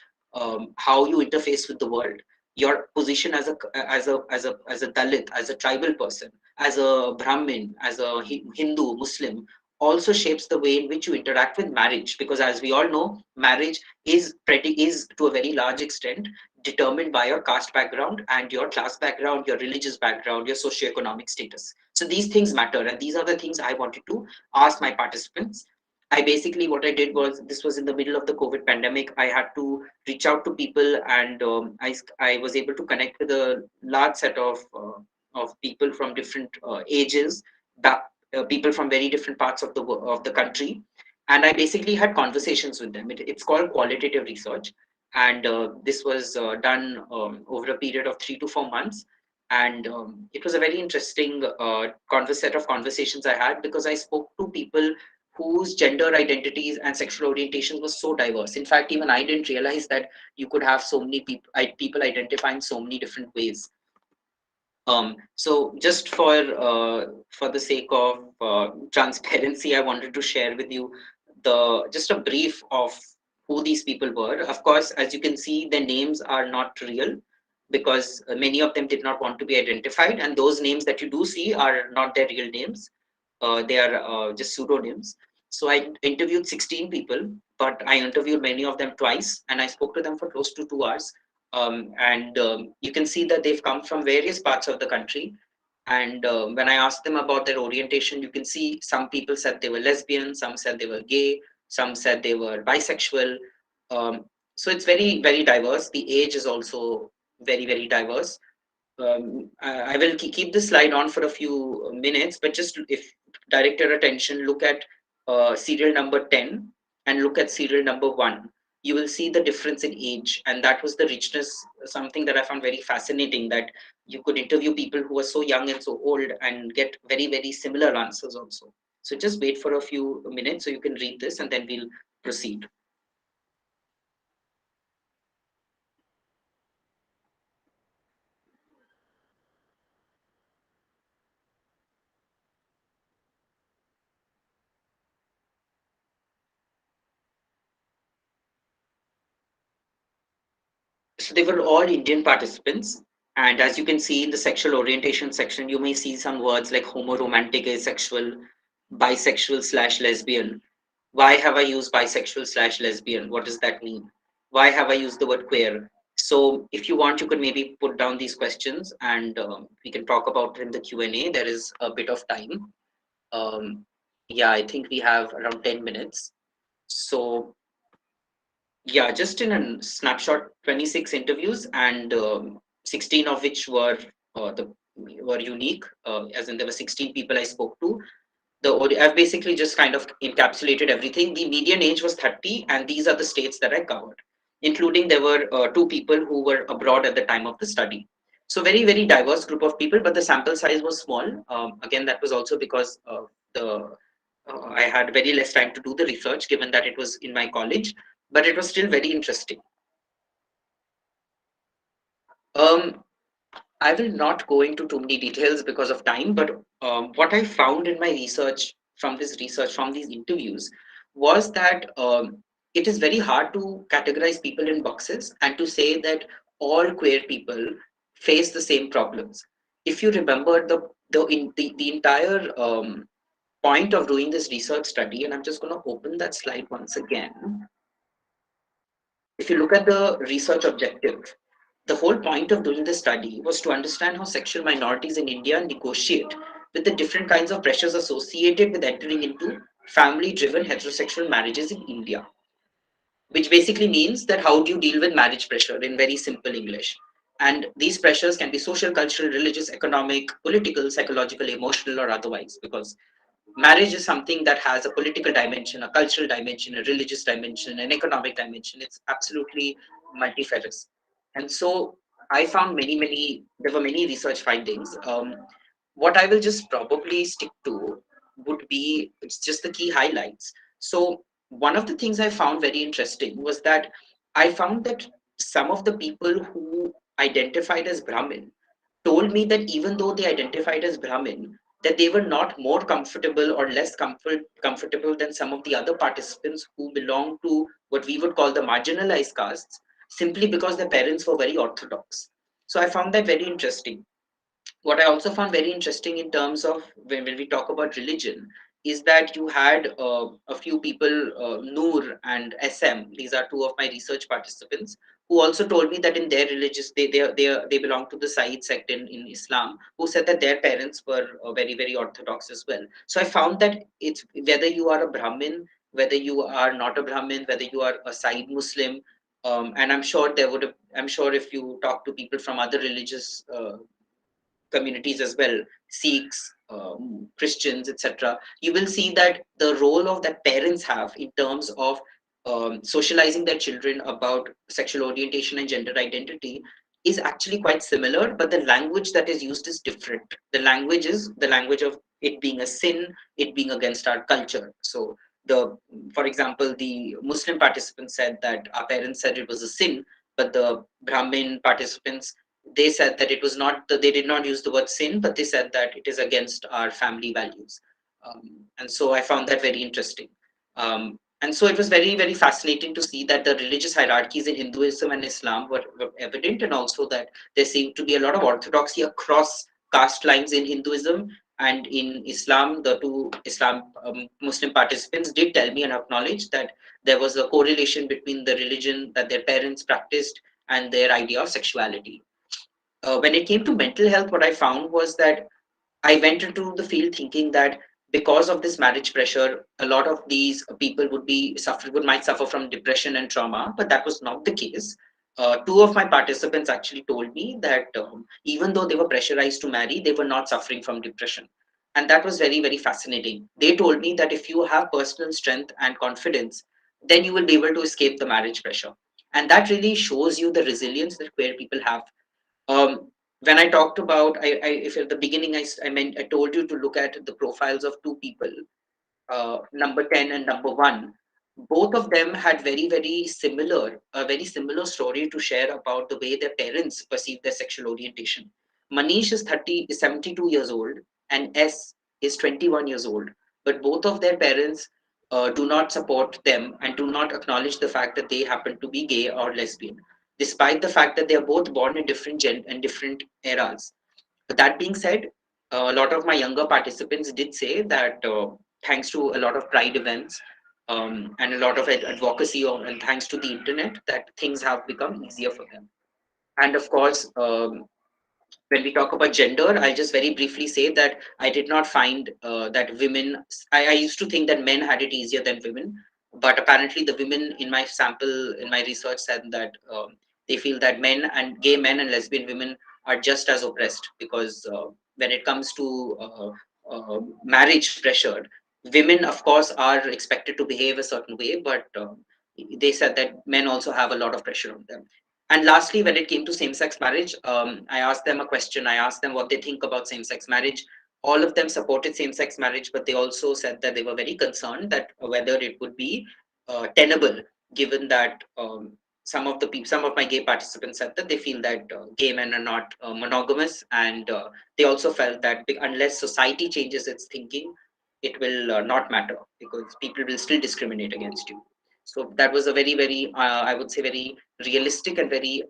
how you interface with the world. Your position as a Dalit, as a tribal person, as a Brahmin, as a Hindu, Muslim, also shapes the way in which you interact with marriage. Because as we all know, marriage is to a very large extent determined by your caste background and your class background, your religious background, your socioeconomic status. So these things matter, and these are the things I wanted to ask my participants. I basically, what I did was, this was in the middle of the COVID pandemic. I had to reach out to people, and I was able to connect with a large set of people from different ages, people from very different parts of the country, and I basically had conversations with them. It's called qualitative research, and this was done over a period of 3 to 4 months. And it was a very interesting set of conversations I had, because I spoke to people whose gender identities and sexual orientations were so diverse. In fact, even I didn't realize that you could have so many people identifying so many different ways. So just for the sake of transparency, I wanted to share with you just a brief of who these people were. Of course, as you can see, their names are not real, because many of them did not want to be identified, and those names that you do see are not their real names. They are just pseudonyms. So I interviewed 16 people, but I interviewed many of them twice, and I spoke to them for close to 2 hours. And you can see that they've come from various parts of the country. And when I asked them about their orientation, you can see some people said they were lesbian, some said they were gay, some said they were bisexual. Um, so it's very, very diverse. The age is also very, very diverse. I will keep this slide on for a few minutes, but just if direct your attention, look at serial number 10 and look at serial number 1. You will see the difference in age, and that was the richness, something that I found very fascinating, that you could interview people who are so young and so old and get very, very similar answers also. So just wait for a few minutes so you can read this, and then we'll proceed. So they were all Indian participants. And as you can see in the sexual orientation section, you may see some words like homoromantic, asexual, bisexual slash lesbian. Why have I used bisexual slash lesbian? What does that mean? Why have I used the word queer? So if you want, you could maybe put down these questions, and we can talk about it in the Q&A. There is a bit of time. Um, yeah, I think we have around 10 minutes. So yeah, just in a snapshot, 26 interviews, and 16 of which were unique, as in there were 16 people I spoke to. I've basically just kind of encapsulated everything. The median age was 30, and these are the states that I covered, including there were 2 people who were abroad at the time of the study. So very, very diverse group of people, but the sample size was small. Again, that was also because the I had very less time to do the research, given that it was in my college, but it was still very interesting. Um, I will not go into too many details because of time, but what I found in my research, from these interviews, was that it is very hard to categorize people in boxes and to say that all queer people face the same problems. If you remember the entire point of doing this research study, and I'm just going to open that slide once again. If you look at the research objective, the whole point of doing this study was to understand how sexual minorities in India negotiate with the different kinds of pressures associated with entering into family driven heterosexual marriages in India, which basically means that how do you deal with marriage pressure in very simple English. And these pressures can be social, cultural, religious, economic, political, psychological, emotional, or otherwise, because marriage is something that has a political dimension, a cultural dimension, a religious dimension, an economic dimension. It's absolutely multifarious. And so I found there were many research findings. What I will just probably stick to would be, it's just the key highlights. So one of the things I found very interesting was that I found that some of the people who identified as Brahmin told me that even though they identified as Brahmin, that they were not more comfortable or less comfortable than some of the other participants who belong to what we would call the marginalized castes, simply because their parents were very orthodox. So I found that very interesting. What I also found very interesting in terms of when we talk about religion is that you had a few people, Noor and SM, these are two of my research participants, who also told me that in their religious, they belong to the Said sect in Islam, who said that their parents were very, very orthodox as well. So I found that it's whether you are a Brahmin, whether you are not a Brahmin, whether you are a Said Muslim, and I'm sure if you talk to people from other religious communities as well, Sikhs, Christians, etc., you will see that the role of that parents have in terms of socializing their children about sexual orientation and gender identity is actually quite similar, but the language that is used is different. The language is the language of it being a sin, it being against our culture. So for example, the Muslim participants said that our parents said it was a sin, but the Brahmin participants, they said that it was not, they did not use the word sin, but they said that it is against our family values. And so I found that very interesting. And so it was very, very fascinating to see that the religious hierarchies in Hinduism and Islam were evident, and also that there seemed to be a lot of orthodoxy across caste lines in Hinduism and in Islam. The two Islam Muslim participants did tell me and acknowledge that there was a correlation between the religion that their parents practiced and their idea of sexuality. When it came to mental health, what I found was that I went into the field thinking that because of this marriage pressure, a lot of these people might suffer from depression and trauma, but that was not the case. Two of my participants actually told me that even though they were pressurized to marry, they were not suffering from depression. And that was very, very fascinating. They told me that if you have personal strength and confidence, then you will be able to escape the marriage pressure. And that really shows you the resilience that queer people have. When I talked about, if at the beginning I told you to look at the profiles of two people, number 10 and number 1, both of them had a very similar story to share about the way their parents perceive their sexual orientation. Manish is 72 years old, and S is 21 years old, but both of their parents do not support them and do not acknowledge the fact that they happen to be gay or lesbian, despite the fact that they are both born in different eras. But that being said, a lot of my younger participants did say that thanks to a lot of pride events and a lot of advocacy and thanks to the internet, that things have become easier for them. And of course, when we talk about gender, I'll just very briefly say that I did not find that women, I used to think that men had it easier than women, but apparently the women in my sample, in my research said that they feel that gay men and lesbian women are just as oppressed, because when it comes to marriage pressure, women, of course, are expected to behave a certain way, but they said that men also have a lot of pressure on them. And lastly, when it came to same-sex marriage, I asked them a question. I asked them what they think about same-sex marriage. All of them supported same-sex marriage, but they also said that they were very concerned that whether it would be tenable, given that some of my gay participants said that they feel that gay men are not monogamous, and they also felt that unless society changes its thinking, it will not matter because people will still discriminate against you. So that was a very, very, I would say, very realistic and very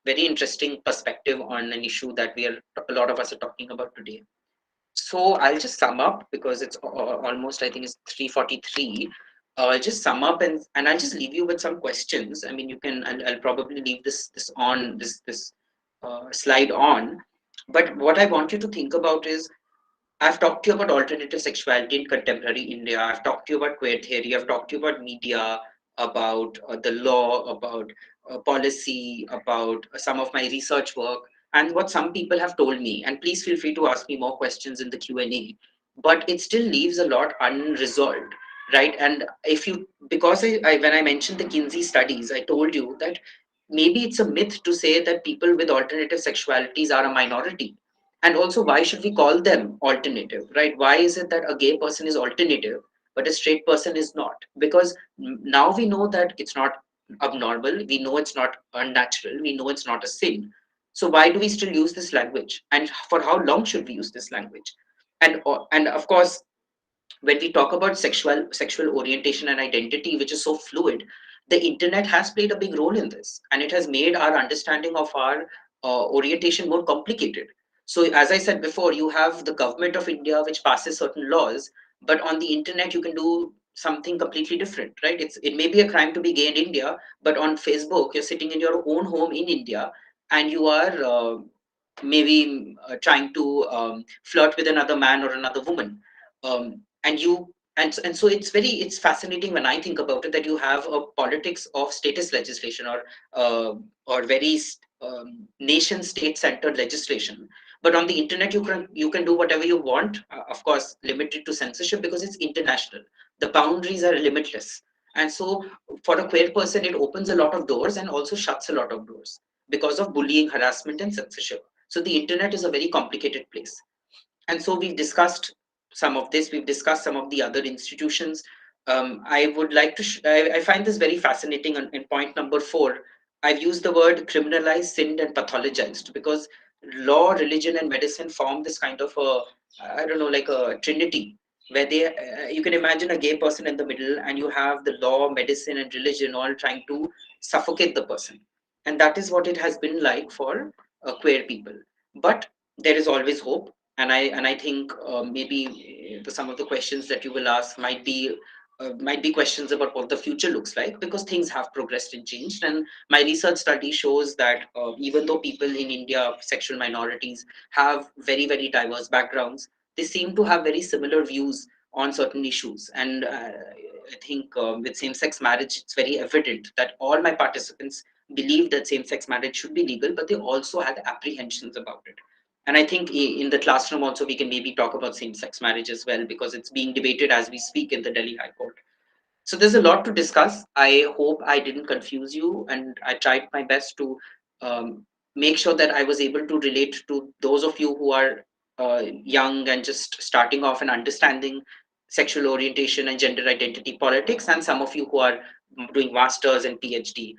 interesting perspective on an issue that a lot of us are talking about today. So I'll just sum up because it's almost, I think it's 3:43. I'll just sum up and I'll just leave you with some questions. I mean, you can, I'll probably leave this slide on. But what I want you to think about is I've talked to you about alternative sexuality in contemporary India. I've talked to you about queer theory. I've talked to you about media, about the law, about policy, about some of my research work, and what some people have told me. And please feel free to ask me more questions in the Q&A. But it still leaves a lot unresolved, right? And if you, because when I mentioned the Kinsey studies, I told you that maybe it's a myth to say that people with alternative sexualities are a minority. And also, why should we call them alternative, right? Why is it that a gay person is alternative but a straight person is not? Because now we know that it's not abnormal, we know it's not unnatural, we know it's not a sin. So why do we still use this language, and for how long should we use this language? And of course, when we talk about sexual orientation and identity, which is so fluid, the internet has played a big role in this, and it has made our understanding of our orientation more complicated. So as I said before, you have the government of India which passes certain laws, but on the internet you can do something completely different, right? It may be a crime to be gay in India, but on Facebook you're sitting in your own home in India, and you are maybe trying to flirt with another man or another woman. And you and so it's fascinating when I think about it, that you have a politics of status legislation, or very nation state centered legislation, but on the internet you can do whatever you want, of course limited to censorship because it's international. The boundaries are limitless, and so for a queer person it opens a lot of doors and also shuts a lot of doors because of bullying, harassment, and censorship. So the internet is a very complicated place. And so we've discussed some of this, we've discussed some of the other institutions. I would like to I find this very fascinating. In point number 4, I've used the word criminalized, sinned, and pathologized, because law, religion, and medicine form this kind of a, I don't know, like a trinity, where you can imagine a gay person in the middle, and you have the law, medicine, and religion all trying to suffocate the person. And that is what it has been like for queer people. But there is always hope. And I think maybe some of the questions that you will ask might be questions about what the future looks like, because things have progressed and changed. And my research study shows that even though people in India, sexual minorities, have very, very diverse backgrounds, they seem to have very similar views on certain issues. And I think with same-sex marriage, it's very evident that all my participants believe that same-sex marriage should be legal, but they also had apprehensions about it. And I think in the classroom also we can maybe talk about same-sex marriage as well, because it's being debated as we speak in the Delhi High Court. So there's a lot to discuss. I hope I didn't confuse you, and I tried my best to make sure that I was able to relate to those of you who are young and just starting off and understanding sexual orientation and gender identity politics, and some of you who are doing masters and PhD.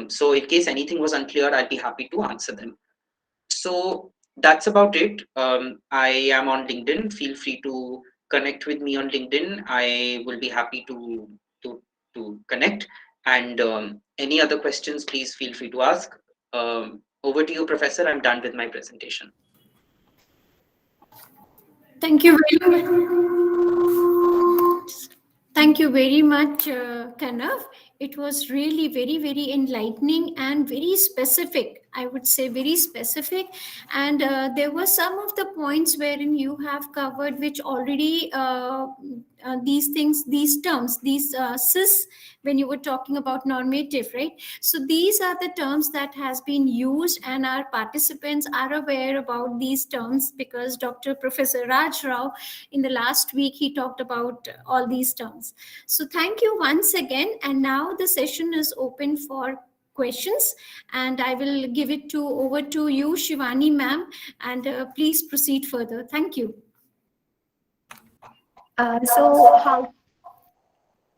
So in case anything was unclear, I'd be happy to answer them. So that's about it. I am on LinkedIn. Feel free to connect with me on LinkedIn. I will be happy to connect. And any other questions, please feel free to ask. Over to you, Professor. I'm done with my presentation. Thank you very much. Thank you very much, Kanav. It was really very, very enlightening and very specific. I would say very specific. And there were some of the points wherein you have covered, which already these things, these terms, these cis, when you were talking about normative, right? So these are the terms that has been used, and our participants are aware about these terms because Dr. Professor Raj Rao in the last week he talked about all these terms. So thank you once again, and now the session is open for questions, and I will give it to over to you, Shivani ma'am, and please proceed further. Thank you. Uh, so how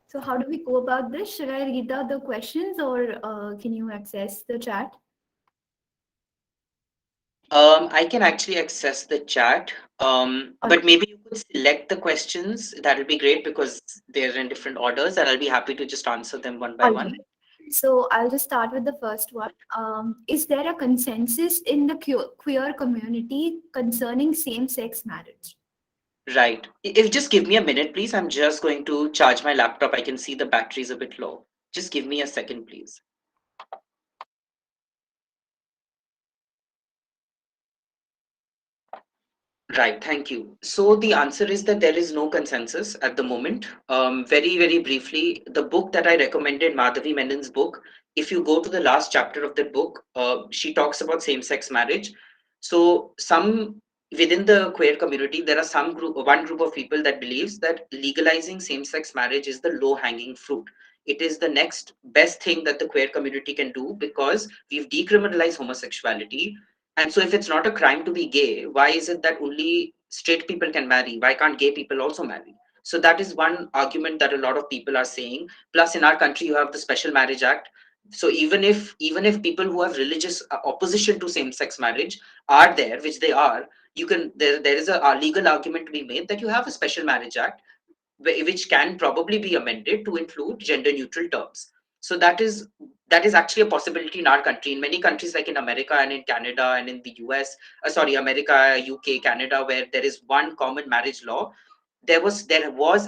so how do we go about this? Should I read out the questions, or can you access the chat? I can actually access the chat, All but maybe you could select the questions. That would be great because they're in different orders, and I'll be happy to just answer them one by all one. right. So I'll just start with the first one. Is there a consensus in the queer community concerning same-sex marriage? Right. If just give me a minute, please. I'm just going to charge my laptop. I can see the battery is a bit low. Just give me a second, please. Right, thank you. So the answer is that there is no consensus at the moment. Very briefly, the book that I recommended, Madhavi Menon's book, if you go to the last chapter of that book, she talks about same-sex marriage. So some within the queer community, there are one group of people that believes that legalizing same-sex marriage is the low-hanging fruit. It is the next best thing that the queer community can do because we've decriminalized homosexuality, and so, if it's not a crime to be gay, why is it that only straight people can marry? Why can't gay people also marry? So, that is one argument that a lot of people are saying. Plus, in our country, you have the Special Marriage Act. So, even if people who have religious opposition to same-sex marriage are there, which they are, there is a legal argument to be made that you have a Special Marriage Act which can probably be amended to include gender neutral terms. So that is actually a possibility in our country. In many countries like in America and in Canada and in the US, sorry, America, UK, Canada, where there is one common marriage law, there was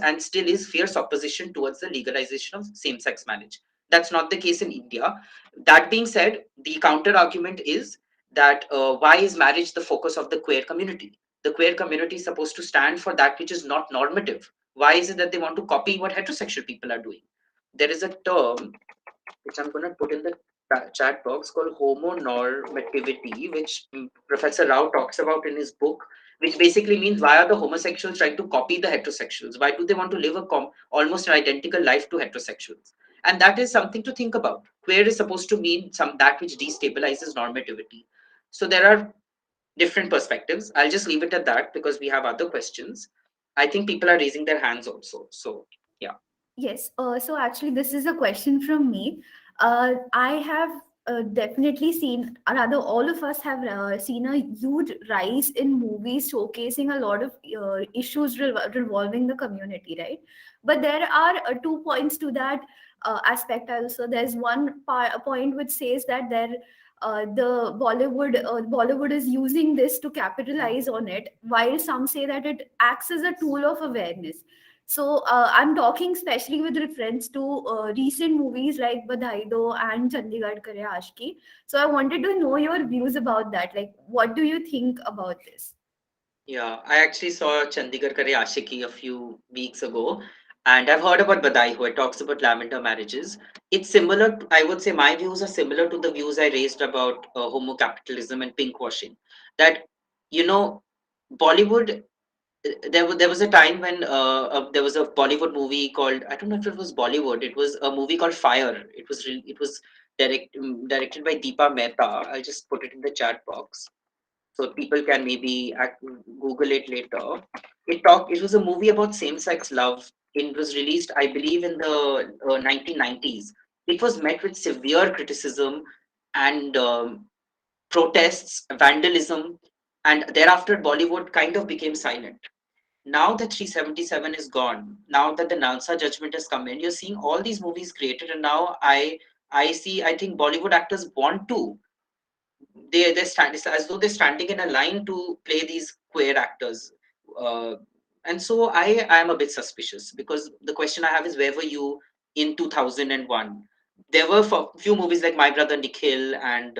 and still is fierce opposition towards the legalization of same-sex marriage. That's not the case in India. That being said, the counter argument is that why is marriage the focus of the queer community? The queer community is supposed to stand for that which is not normative. Why is it that they want to copy what heterosexual people are doing? There is a term which I'm going to put in the chat box called homonormativity, which Professor Rao talks about in his book, which basically means why are the homosexuals trying to copy the heterosexuals? Why do they want to live almost an identical life to heterosexuals? And that is something to think about. Queer is supposed to mean that which destabilizes normativity. So there are different perspectives. I'll just leave it at that because we have other questions. I think people are raising their hands also. So yeah. Yes. So actually, this is a question from me. I have definitely seen, or rather, all of us have seen a huge rise in movies showcasing a lot of issues revolving the community, right? But there are two points to that aspect also. There's a point which says that the Bollywood is using this to capitalize on it, while some say that it acts as a tool of awareness. So I'm talking especially with reference to recent movies like Badhai Do and Chandigarh Kare Ashki. So I wanted to know your views about that. Like, what do you think about this? Yeah, I actually saw Chandigarh Kare Ashiki a few weeks ago, and I've heard about Badai, who it talks about lavender marriages. It's similar, I would say my views are similar to the views I raised about homo capitalism and pink washing. That, you know, Bollywood, there was a time when there was a Bollywood movie called, I don't know if it was Bollywood, it was a movie called Fire. It was directed by Deepa Mehta. I'll just put it in the chat box so people can maybe Google it later. It was a movie about same-sex love. It was released, I believe, in the 1990s. It was met with severe criticism and protests, vandalism, and thereafter Bollywood kind of became silent. Now that 377 is gone, now that the Nalsa judgment has come in, you're seeing all these movies created, and now I think Bollywood actors want to they stand, it's as though they're standing in a line to play these queer actors, uh, and so I am a bit suspicious because the question I have is where were you in 2001? There were a few movies like My Brother Nikhil and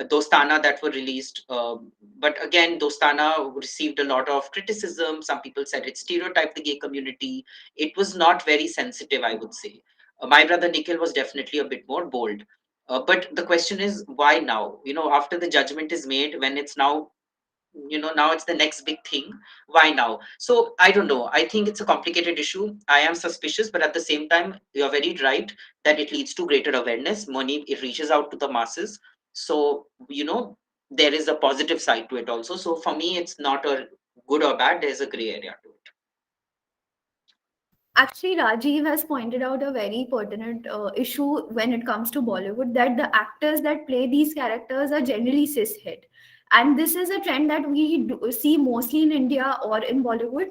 Dostana that were released, but again Dostana received a lot of criticism. Some people said it stereotyped the gay community. It was not very sensitive, I would say. My Brother Nikhil was definitely a bit more bold, but the question is, why now? After the judgment is made, when it's now now it's the next big thing. Why now? So I don't know. I think it's a complicated issue. I am suspicious, but at the same time, you're very right that it leads to greater awareness. Money, it reaches out to the masses. So there is a positive side to it also. So for me, it's not a good or bad. There's a gray area to it. Actually, Rajiv has pointed out a very pertinent issue when it comes to Bollywood, that the actors that play these characters are generally cishet. And this is a trend that we see mostly in India or in Bollywood.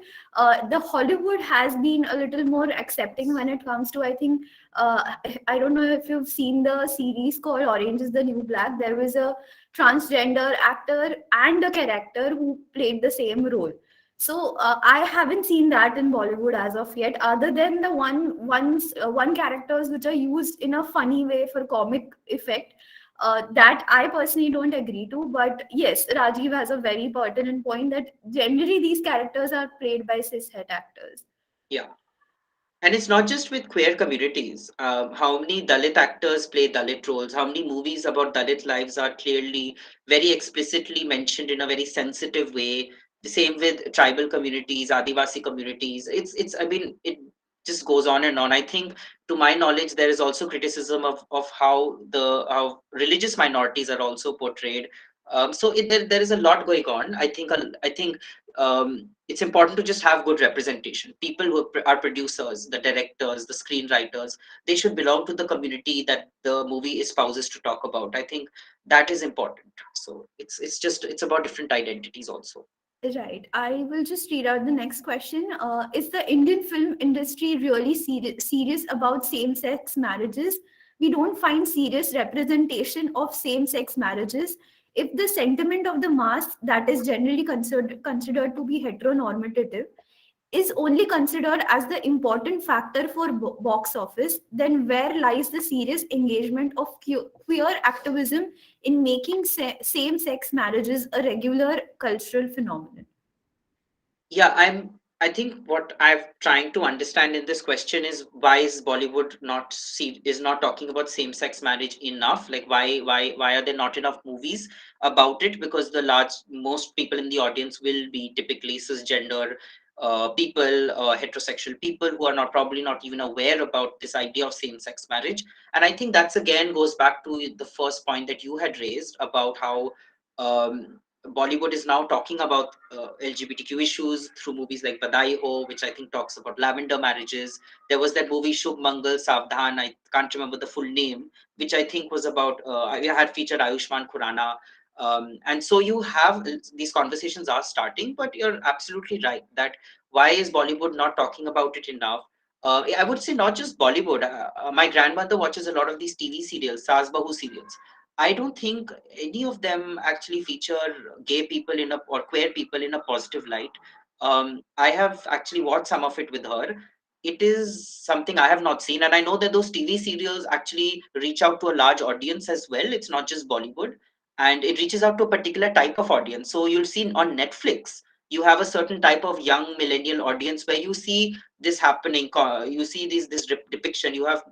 The Hollywood has been a little more accepting when it comes to, I think, I don't know if you've seen the series called Orange is the New Black. There was a transgender actor and a character who played the same role. So I haven't seen that in Bollywood as of yet, other than the one characters which are used in a funny way for comic effect. That I personally don't agree to. But yes, Rajiv has a very pertinent point that generally these characters are played by cishet actors. Yeah. And it's not just with queer communities. How many Dalit actors play Dalit roles? How many movies about Dalit lives are clearly, very explicitly mentioned in a very sensitive way? The same with tribal communities, Adivasi communities. I mean, it just goes on and on. I think, to my knowledge, there is also criticism of how religious minorities are also portrayed. There is a lot going on. I think it's important to just have good representation. People who are producers, the directors, the screenwriters, they should belong to the community that the movie espouses to talk about. I think that is important. So it's about different identities also. Right. I will just read out the next question. Is the Indian film industry really serious about same sex marriages? We don't find serious representation of same sex marriages. If the sentiment of the mass that is generally considered to be heteronormative is only considered as the important factor for box office, then where lies the serious engagement of queer activism in making same sex marriages a regular cultural phenomenon? Yeah, I think what I'm trying to understand in this question is, why is Bollywood is not talking about same sex marriage enough? Like, why are there not enough movies about it? Because most people in the audience will be typically cisgender people, heterosexual people who are not probably not even aware about this idea of same sex marriage. And I think that's again goes back to the first point that you had raised about how Bollywood is now talking about LGBTQ issues through movies like Badai Ho, which I think talks about lavender marriages. There was that movie Shubh Mangal Savdhan, I can't remember the full name, which I think was about, I had featured Ayushman Khurrana. And so you have these conversations are starting, but you're absolutely right that why is Bollywood not talking about it enough? I would say not just Bollywood. My grandmother watches a lot of these TV serials, Saas Bahu serials. I don't think any of them actually feature gay people or queer people in a positive light. I have actually watched some of it with her. It is something I have not seen, and I know that those TV serials actually reach out to a large audience as well. It's not just Bollywood, and it reaches out to a particular type of audience. So you'll see on Netflix, you have a certain type of young millennial audience where you see this happening. You see depiction. You have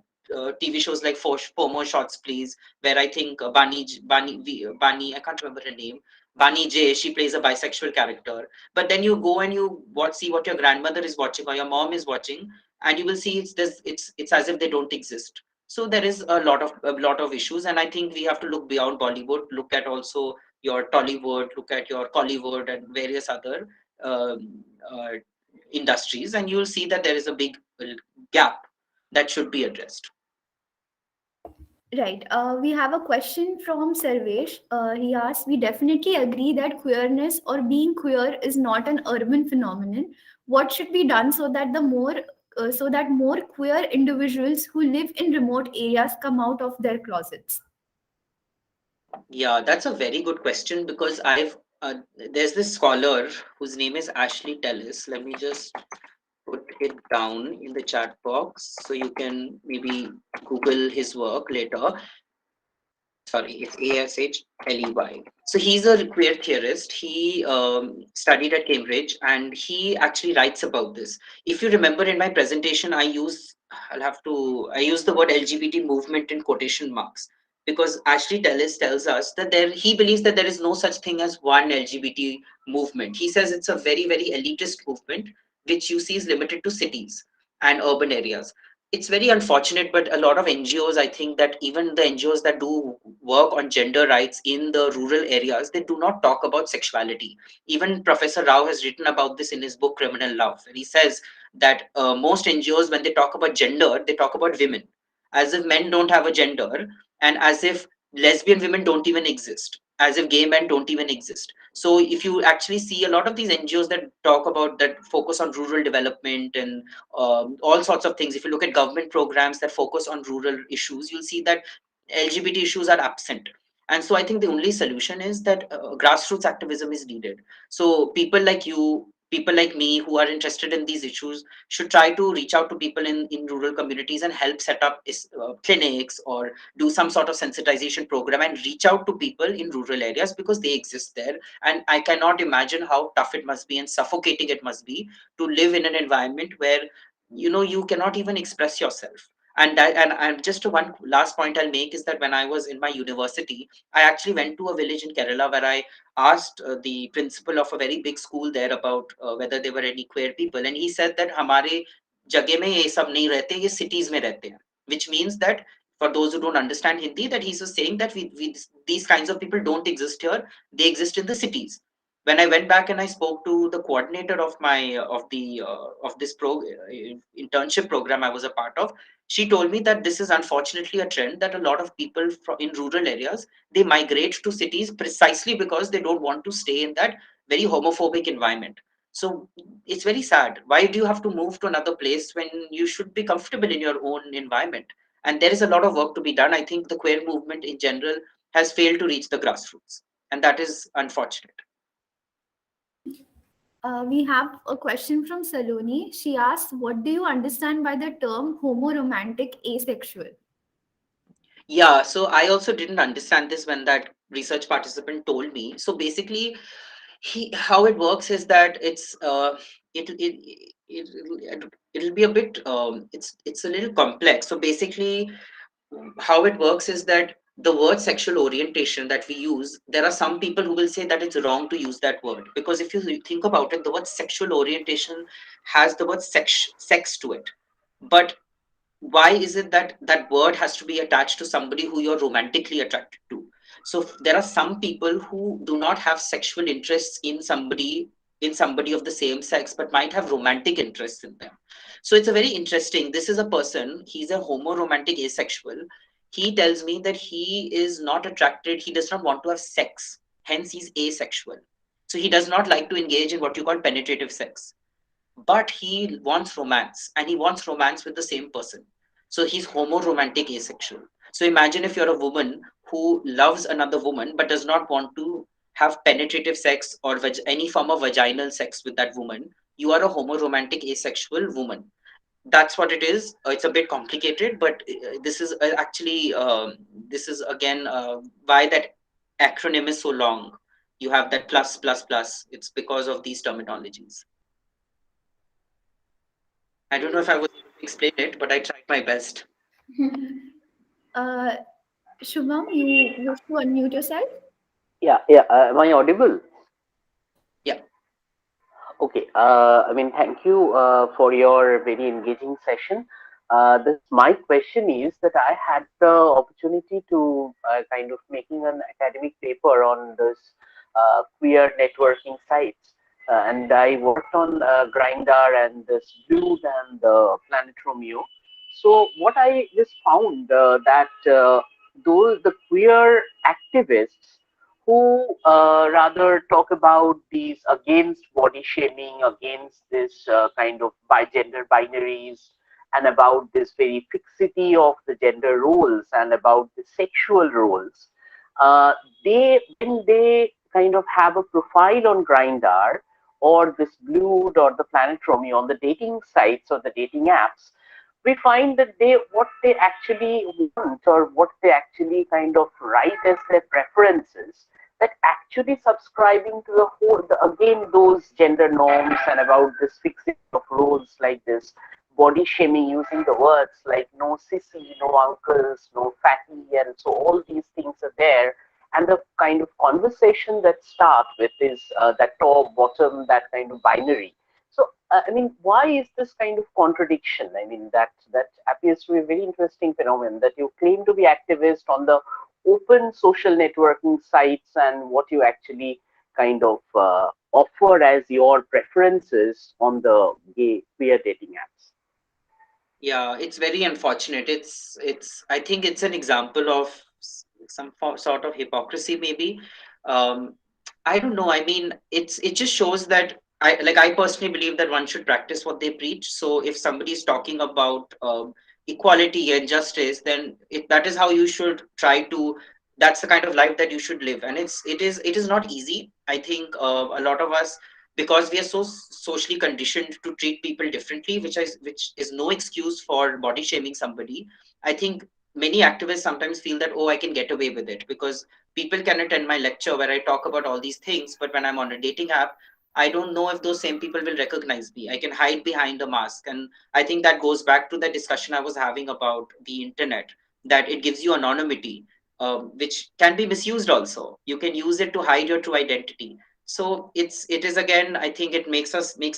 TV shows like Four More Shots, Please, where I think Bani, I can't remember her name, Bani J, she plays a bisexual character. But then you go and you see what your grandmother is watching or your mom is watching, and you will see it's as if they don't exist. So there is a lot of issues, and I think we have to look beyond Bollywood, look at also your Tollywood, look at your Collywood and various other uh, industries, and you will see that there is a big gap that should be addressed. Right. We have a question from Sarvesh. He asks, we definitely agree that queerness or being queer is not an urban phenomenon. What should be done so that more queer individuals who live in remote areas come out of their closets? Yeah, that's a very good question because there's this scholar whose name is Ashley Tellis. Let me just put it down in the chat box so you can maybe Google his work later. Sorry, it's Ashley. So he's a queer theorist. He studied at Cambridge and he actually writes about this. If you remember in my presentation, I use the word LGBT movement in quotation marks. because Ashley Tellis tells us that he believes that there is no such thing as one LGBT movement. He says it's a very, very elitist movement, which you see is limited to cities and urban areas. It's very unfortunate, but a lot of NGOs, I think that even the NGOs that do work on gender rights in the rural areas, they do not talk about sexuality. Even Professor Rao has written about this in his book Criminal Love, where he says that most NGOs, when they talk about gender, they talk about women, as if men don't have a gender, and as if lesbian women don't even exist, as if gay men don't even exist. So if you actually see a lot of these NGOs that talk about, that focus on rural development and all sorts of things, if you look at government programs that focus on rural issues, you'll see that LGBT issues are absent. And so I think the only solution is that grassroots activism is needed. So people like you, people like me who are interested in these issues should try to reach out to people in rural communities and help set up clinics or do some sort of sensitization program and reach out to people in rural areas, because they exist there. And I cannot imagine how tough it must be and suffocating it must be to live in an environment where you cannot even express yourself. And just one last point I'll make is that when I was in my university, I actually went to a village in Kerala where I asked the principal of a very big school there about whether there were any queer people, and he said that हमारे जगह में ये सब नहीं रहते, ये cities में रहते हैं, which means that for those who don't understand Hindi, that he's just saying that we these kinds of people don't exist here, they exist in the cities. When I went back and I spoke to the coordinator of my of this internship program I was a part of, she told me that this is unfortunately a trend that a lot of people in rural areas, they migrate to cities precisely because they don't want to stay in that very homophobic environment. So it's very sad. Why do you have to move to another place when you should be comfortable in your own environment? And there is a lot of work to be done. I think the queer movement in general has failed to reach the grassroots, and that is unfortunate. We have a question from Saloni. She asks, what do you understand by the term homoromantic asexual? Yeah, so I also didn't understand this when that research participant told me. So basically, how it works is that it'll be a bit it's a little complex. So basically, how it works is that the word sexual orientation that we use, there are some people who will say that it's wrong to use that word, because if you think about it, the word sexual orientation has the word sex to it. But why is it that that word has to be attached to somebody who you're romantically attracted to? So there are some people who do not have sexual interests in somebody of the same sex, but might have romantic interests in them. So it's a very interesting, this is a person, he's a homoromantic asexual. He tells me that he is not attracted, he does not want to have sex, hence he's asexual. So he does not like to engage in what you call penetrative sex, but he wants romance, and he wants romance with the same person. So he's homoromantic asexual. So imagine if you're a woman who loves another woman but does not want to have penetrative sex or any form of vaginal sex with that woman. You are a homoromantic asexual woman. That's what it is. It's a bit complicated, but this is actually this is again why that acronym is so long. You have that plus plus plus. It's because of these terminologies. I don't know if I was able to explain it, but I tried my best. Uh, Shubham, you wish to unmute yourself? Yeah, yeah. Am I audible? Yeah. Okay. I mean, thank you for your very engaging session. My question is that I had the opportunity to kind of making an academic paper on this queer networking sites, and I worked on Grindr and this Blues and Planet Romeo. So what I just found that those the queer activists who rather talk about these against body shaming, against this kind of gender binaries, and about this very fixity of the gender roles and about the sexual roles. Uh, when they kind of have a profile on Grindr or this Blue or the Planet Romeo on the dating sites or the dating apps, we find that what they actually want or what they actually kind of write as their preferences, that actually subscribing to again those gender norms and about this fixing of roles like this body shaming using the words like no sissy, no uncles, no fatty, and so all these things are there. And the kind of conversation that start with is that top, bottom, that kind of binary. So, I mean, why is this kind of contradiction? I mean, that appears to be a very interesting phenomenon that you claim to be activist on the open social networking sites and what you actually kind of offer as your preferences on the gay queer dating apps. Yeah, it's very unfortunate. It's I think it's an example of some sort of hypocrisy maybe. Um, I don't know. I mean, it just shows that I personally believe that one should practice what they preach. So if somebody is talking about equality and justice, then that is how you should try to. That's the kind of life that you should live, and it is not easy. I think a lot of us, because we are so socially conditioned to treat people differently, which is no excuse for body shaming somebody. I think many activists sometimes feel that, oh, I can get away with it because people can attend my lecture where I talk about all these things, but when I'm on a dating app, I don't know if those same people will recognize me. I can hide behind a mask. And I think that goes back to the discussion I was having about the internet, that it gives you anonymity, which can be misused also. You can use it to hide your true identity. So it is again, I think it makes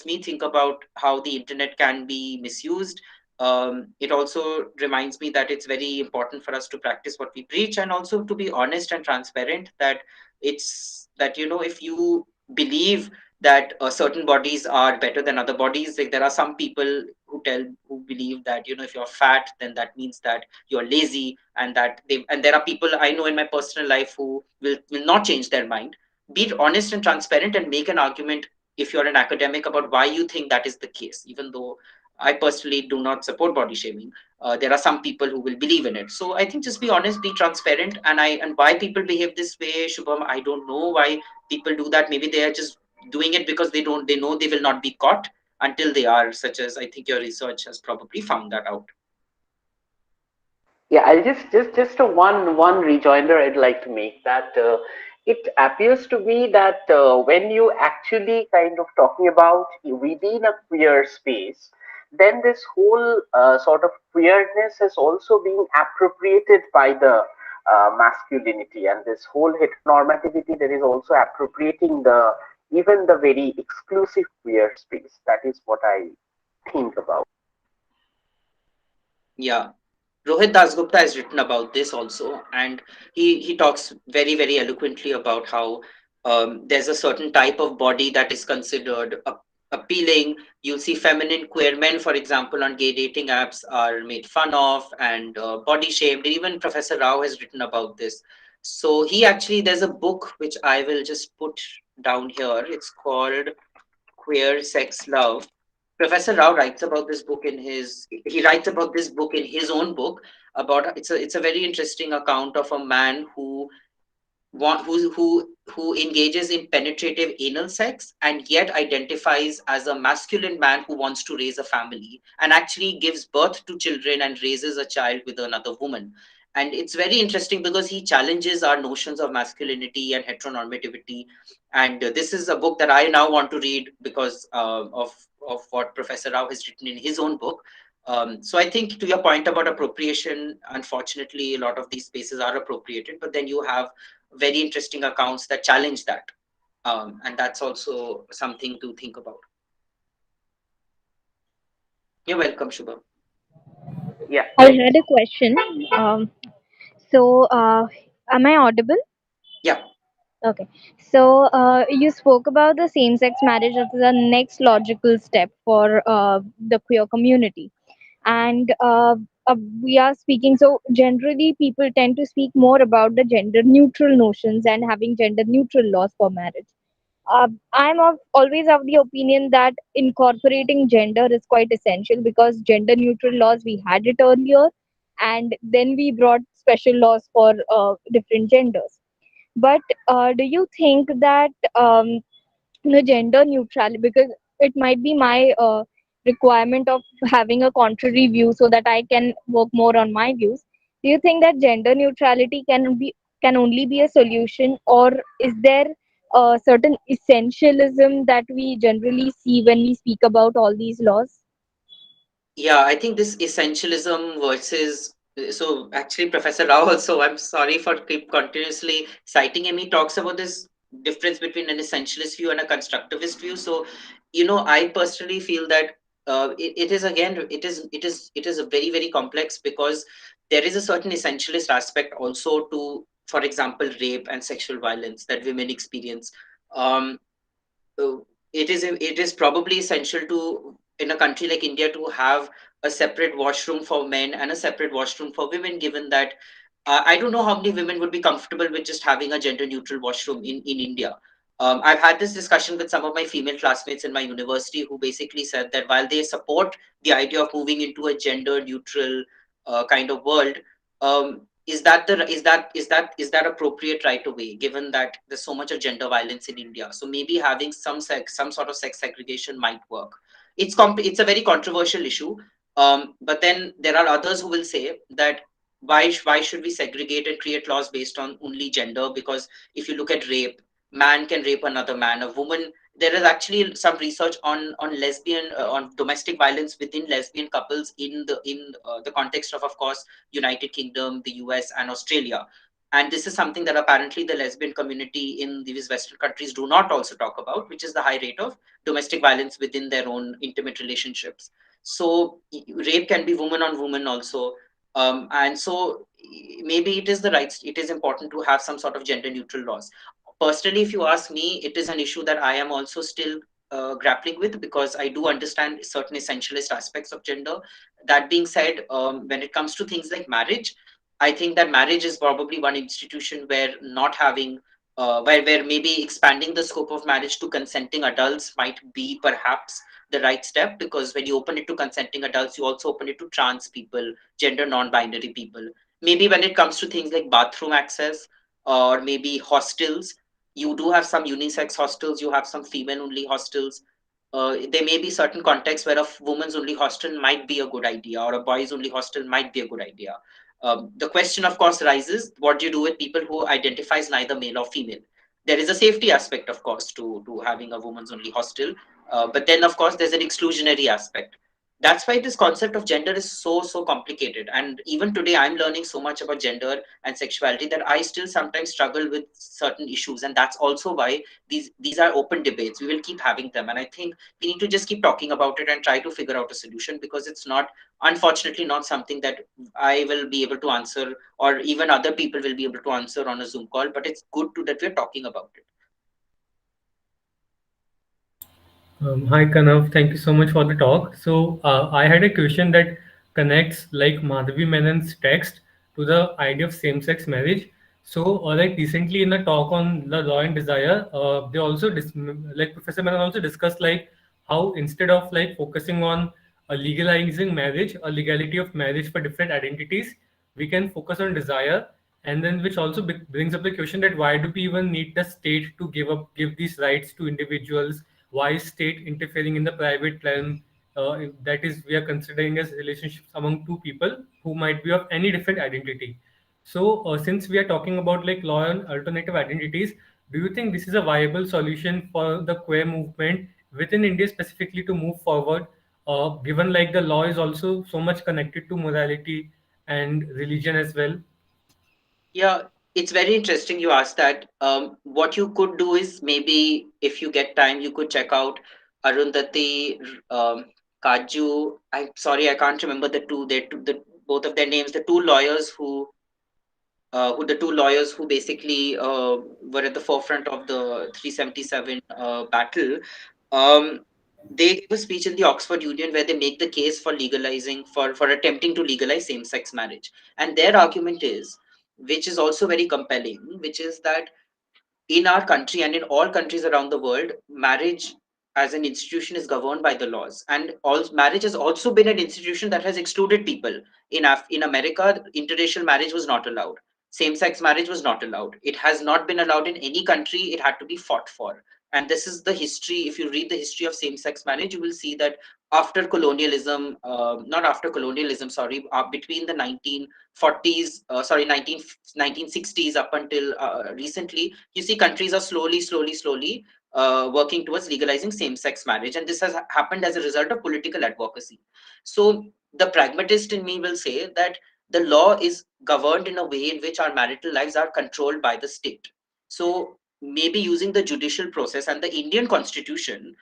me think about how the internet can be misused. It also reminds me that it's very important for us to practice what we preach, and also to be honest and transparent, that it's that, if you believe that certain bodies are better than other bodies, like there are some people who believe that, if you're fat, then that means that you're lazy, and there are people I know in my personal life who will not change their mind. Be honest and transparent and make an argument, if you're an academic, about why you think that is the case. Even though I personally do not support body shaming, there are some people who will believe in it. So I think just be honest, be transparent. And why people behave this way, Shubham, I don't know why people do that. Maybe they are just doing it because they know they will not be caught until they are, such as I think your research has probably found that out. Yeah, I'll just a one rejoinder I'd like to make, that it appears to be that when you actually kind of talking about within a queer space, then this whole sort of queerness is also being appropriated by the masculinity, and this whole heteronormativity that is also appropriating the even the very exclusive queer space. That is what I think about. Yeah. Rohit Dasgupta has written about this also, and he talks very, very eloquently about how there's a certain type of body that is considered appealing. You'll see feminine queer men, for example, on gay dating apps are made fun of and body shamed. Even Professor Rao has written about this. So there's a book which I will just put down here. It's called Queer Sex Love. Professor Rao writes about this book in his he writes about this book in his own book. About It's a very interesting account of a man who engages in penetrative anal sex and yet identifies as a masculine man who wants to raise a family, and actually gives birth to children and raises a child with another woman. And it's very interesting because he challenges our notions of masculinity and heteronormativity. And this is a book that I now want to read because of what Professor Rao has written in his own book. So I think, to your point about appropriation, unfortunately, a lot of these spaces are appropriated, but then you have very interesting accounts that challenge that. And that's also something to think about. You're welcome, Shubham. Yeah, I thank had a question. Um, so, am I audible? Yeah. Okay. So, you spoke about the same sex marriage as the next logical step for the queer community. And we are speaking, so generally, people tend to speak more about the gender neutral notions and having gender neutral laws for marriage. Always of the opinion that incorporating gender is quite essential because gender neutral laws, we had it earlier, and then we brought special laws for different genders. But do you think that gender neutrality, because it might be my requirement of having a contrary view so that I can work more on my views. Do you think that gender neutrality can only be a solution, or is there a certain essentialism that we generally see when we speak about all these laws? Yeah, I think this essentialism versus, so actually Professor Rao also, I'm sorry for keep continuously citing him. He talks about this difference between an essentialist view and a constructivist view. So, I personally feel that it is again, it is a very, very complex, because there is a certain essentialist aspect also to, for example, rape and sexual violence that women experience. Um, uh, it is probably essential to, in a country like India, to have a separate washroom for men and a separate washroom for women, given that I don't know how many women would be comfortable with just having a gender neutral washroom in India. I've had this discussion with some of my female classmates in my university, who basically said that while they support the idea of moving into a gender neutral kind of world, is that appropriate right away, given that there's so much of gender violence in India? So maybe having some sort of sex segregation might work. It's a very controversial issue. But then there are others who will say that why should we segregate and create laws based on only gender? Because if you look at rape, man can rape another man, a woman. There is actually some research on lesbian on domestic violence within lesbian couples in the context of course, United Kingdom, the US, and Australia. And this is something that apparently the lesbian community in these Western countries do not also talk about, which is the high rate of domestic violence within their own intimate relationships. So rape can be woman on woman also. And so maybe it is important to have some sort of gender neutral laws. Personally, if you ask me, it is an issue that I am also still grappling with, because I do understand certain essentialist aspects of gender. That being said, when it comes to things like marriage, I think that marriage is probably one institution where not having where maybe expanding the scope of marriage to consenting adults might be perhaps the right step, because when you open it to consenting adults, you also open it to trans people, gender non-binary people. Maybe when it comes to things like bathroom access, or maybe hostels, you do have some unisex hostels, you have some female only hostels. There may be certain contexts where a woman's only hostel might be a good idea, or a boys only hostel might be a good idea. The question, of course, rises: what do you do with people who identifies neither male or female? There is a safety aspect, of course, to having a woman's only hostel, but then, of course, there's an exclusionary aspect. That's why this concept of gender is so complicated. And even today, I'm learning so much about gender and sexuality that I still sometimes struggle with certain issues. And that's also why these are open debates. We will keep having them, and I think we need to just keep talking about it and try to figure out a solution, because it's not, unfortunately, not something that I will be able to answer, or even other people will be able to answer on a Zoom call. But it's good to that we're talking about it. Hi Kanav, thank you so much for the talk. So I had a question that connects like Madhavi Menon's text to the idea of same-sex marriage. So like recently in a talk on the law and desire, they also like Professor Menon also discussed like how instead of like focusing on legalizing marriage or legality of marriage for different identities, we can focus on desire, and then which also brings up the question that why do we even need the state to give these rights to individuals? Why is state interfering in the private realm, that is we are considering as relationships among two people who might be of any different identity? So since we are talking about like law and alternative identities, do you think this is a viable solution for the queer movement within India specifically to move forward, given like the law is also so much connected to morality and religion as well? Yeah, it's very interesting you asked that. What you could do is, maybe if you get time, you could check out Arundhati, Kaju. I'm sorry, I can't remember both of their names. The two lawyers who basically were at the forefront of the 377 battle. Um, they gave a speech in the Oxford Union where they make the case for legalizing, for attempting to legalize same-sex marriage. And their argument is, which is also very compelling, which is that in our country and in all countries around the world, marriage as an institution is governed by the laws. And all marriage has also been an institution that has excluded people. In America, interracial marriage was not allowed. Same-sex marriage was not allowed. It has not been allowed in any country. It had to be fought for. And this is the history. If you read the history of same-sex marriage, you will see that after colonialism, not after colonialism, sorry, between the 1940s, 1960s up until recently, you see countries are slowly working towards legalizing same-sex marriage, and this has happened as a result of political advocacy. So the pragmatist in me will say that the law is governed in a way in which our marital lives are controlled by the state. So maybe using the judicial process and the Indian constitution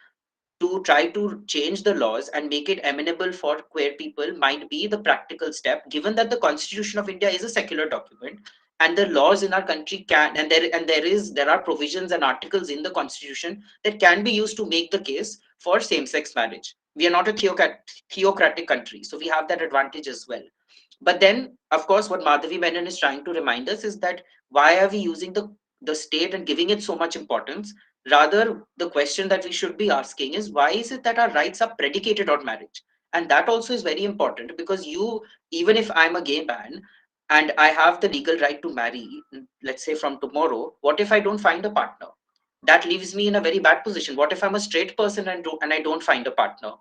to try to change the laws and make it amenable for queer people might be the practical step, given that the constitution of India is a secular document, and the laws in our country can, there are provisions and articles in the constitution that can be used to make the case for same sex marriage. We are not a theocratic country, so we have that advantage as well. But then, of course, what Madhavi Menon is trying to remind us is that why are we using the state and giving it so much importance? Rather, the question that we should be asking is why is it that our rights are predicated on marriage? And that also is very important, because even if I'm a gay man and I have the legal right to marry, let's say from tomorrow, what if I don't find a partner? That leaves me in a very bad position. What if I'm a straight person and I don't find a partner?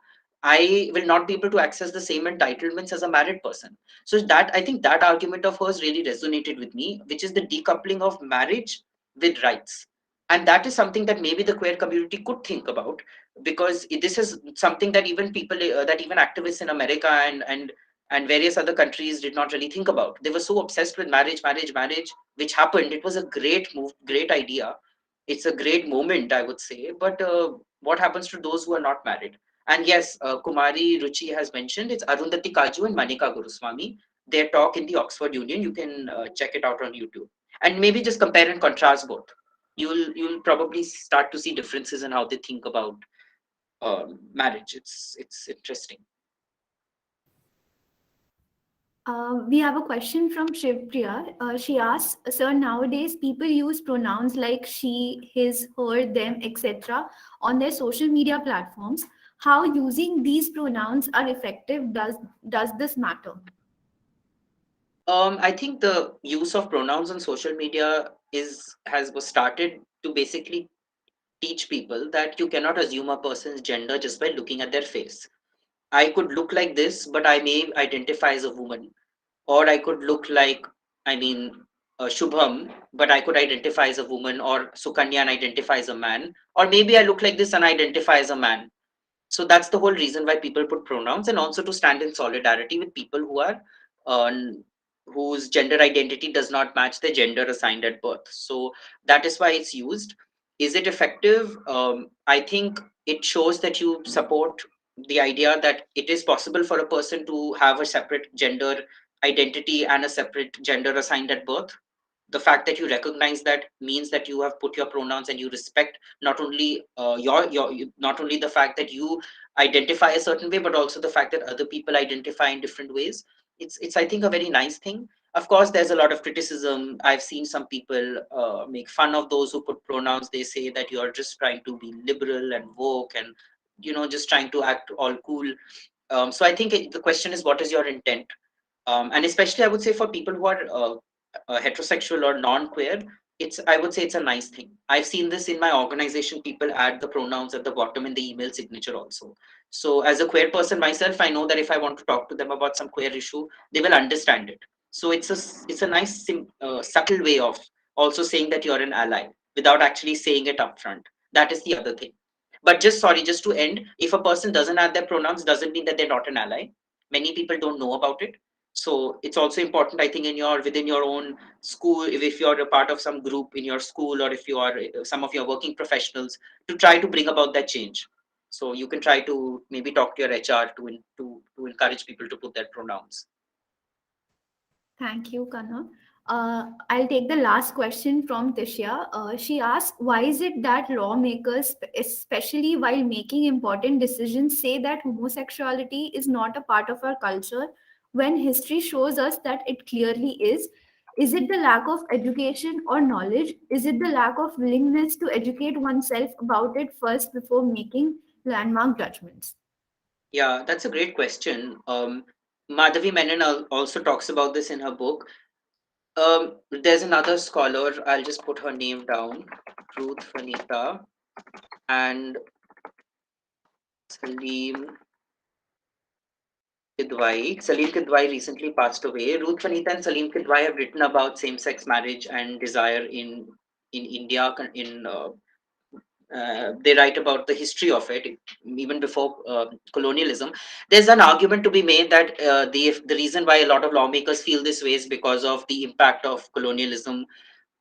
I will not be able to access the same entitlements as a married person. So that, I think that argument of hers really resonated with me, which is the decoupling of marriage with rights. And that is something that maybe the queer community could think about, because this is something that even people, that even activists in America and various other countries did not really think about. They were so obsessed with marriage, marriage, marriage, which happened. It was a great move, great idea. It's a great moment, I would say. But what happens to those who are not married? And yes, Kumari Ruchi has mentioned it's Arundhati Kaju and Manika Guruswamy. Their talk in the Oxford Union. You can check it out on YouTube, and maybe just compare and contrast both. You'll probably start to see differences in how they think about marriage. It's interesting. We have a question from Shivpriya. She asks, "Sir, nowadays people use pronouns like she, his, her, them, etc. on their social media platforms. How using these pronouns are effective? Does this matter?" I think the use of pronouns on social media was started to basically teach people that you cannot assume a person's gender just by looking at their face. I could look like this, but I may identify as a woman, or I could look like, I mean, Shubham, but I could identify as a woman, or Sukanya and identify as a man, or maybe I look like this and identify as a man. So that's the whole reason why people put pronouns, and also to stand in solidarity with people who are uh, whose gender identity does not match their gender assigned at birth. So that is why it's used. Is it effective? I think it shows that you support the idea that it is possible for a person to have a separate gender identity and a separate gender assigned at birth. The fact that you recognize that means that you have put your pronouns, and you respect not only not only the fact that you identify a certain way, but also the fact that other people identify in different ways. It's I think a very nice thing. Of course, there's a lot of criticism. I've seen some people make fun of those who put pronouns. They say that you're just trying to be liberal and woke, and just trying to act all cool. So I think the question is, what is your intent? And especially, I would say, for people who are heterosexual or non-queer, I would say it's a nice thing. I've seen this in my organization. People add the pronouns at the bottom in the email signature also. So as a queer person myself, I know that if I want to talk to them about some queer issue, they will understand it. So it's a nice subtle way of also saying that you're an ally without actually saying it upfront. That is the other thing. But just to end, if a person doesn't add their pronouns, doesn't mean that they're not an ally. Many people don't know about it. So it's also important, I think, within your own school, if you're a part of some group in your school, or if you are some of your working professionals, to try to bring about that change. So you can try to maybe talk to your HR to encourage people to put their pronouns. Thank you, Kana. I'll take the last question from Tishya. She asks, "Why is it that lawmakers, especially while making important decisions, say that homosexuality is not a part of our culture when history shows us that it clearly is? Is it the lack of education or knowledge? Is it the lack of willingness to educate oneself about it first before making landmark judgments?" Yeah, that's a great question. Madhavi Menon also talks about this in her book. There's another scholar, I'll just put her name down, Ruth Vanita and Salim Kidwai. Salim Kidwai recently passed away. Ruth Vanita and Salim Kidwai have written about same-sex marriage and desire in India, in they write about the history of it, even before colonialism. There's an argument to be made that the reason why a lot of lawmakers feel this way is because of the impact of colonialism,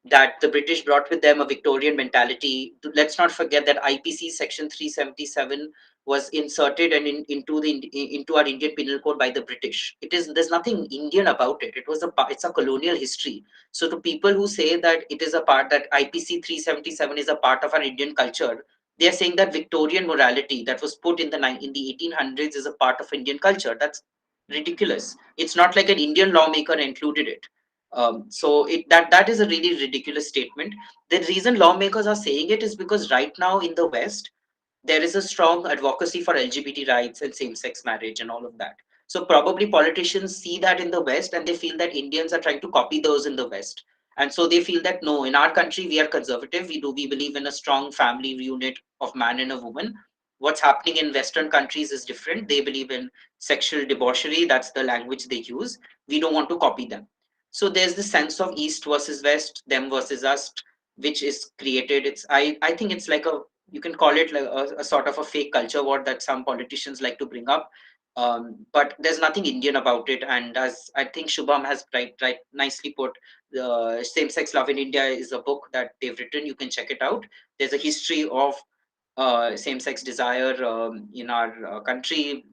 that the British brought with them a Victorian mentality. Let's not forget that IPC Section 377 was inserted and into our Indian Penal Code by the British. There's nothing Indian about it. It's a colonial history. So to people who say that it is a part that IPC 377 is a part of our Indian culture, they are saying that Victorian morality that was put in the 1800s is a part of Indian culture. That's ridiculous. It's not like an Indian lawmaker included it. That is a really ridiculous statement. The reason lawmakers are saying it is because right now in the West, there is a strong advocacy for LGBT rights and same-sex marriage and all of that. So probably politicians see that in the West and they feel that Indians are trying to copy those in the West. And so they feel that no, in our country we are conservative. We believe in a strong family unit of man and a woman. What's happening in Western countries is different. They believe in sexual debauchery. That's the language they use. We don't want to copy them. So there's this sense of East versus West, them versus us, which is created. I think it's like you can call it like a sort of a fake culture war that some politicians like to bring up. But there's nothing Indian about it. And as I think Shubham has right nicely put, the Same Sex Love in India is a book that they've written. You can check it out. There's a history of same sex desire in our country.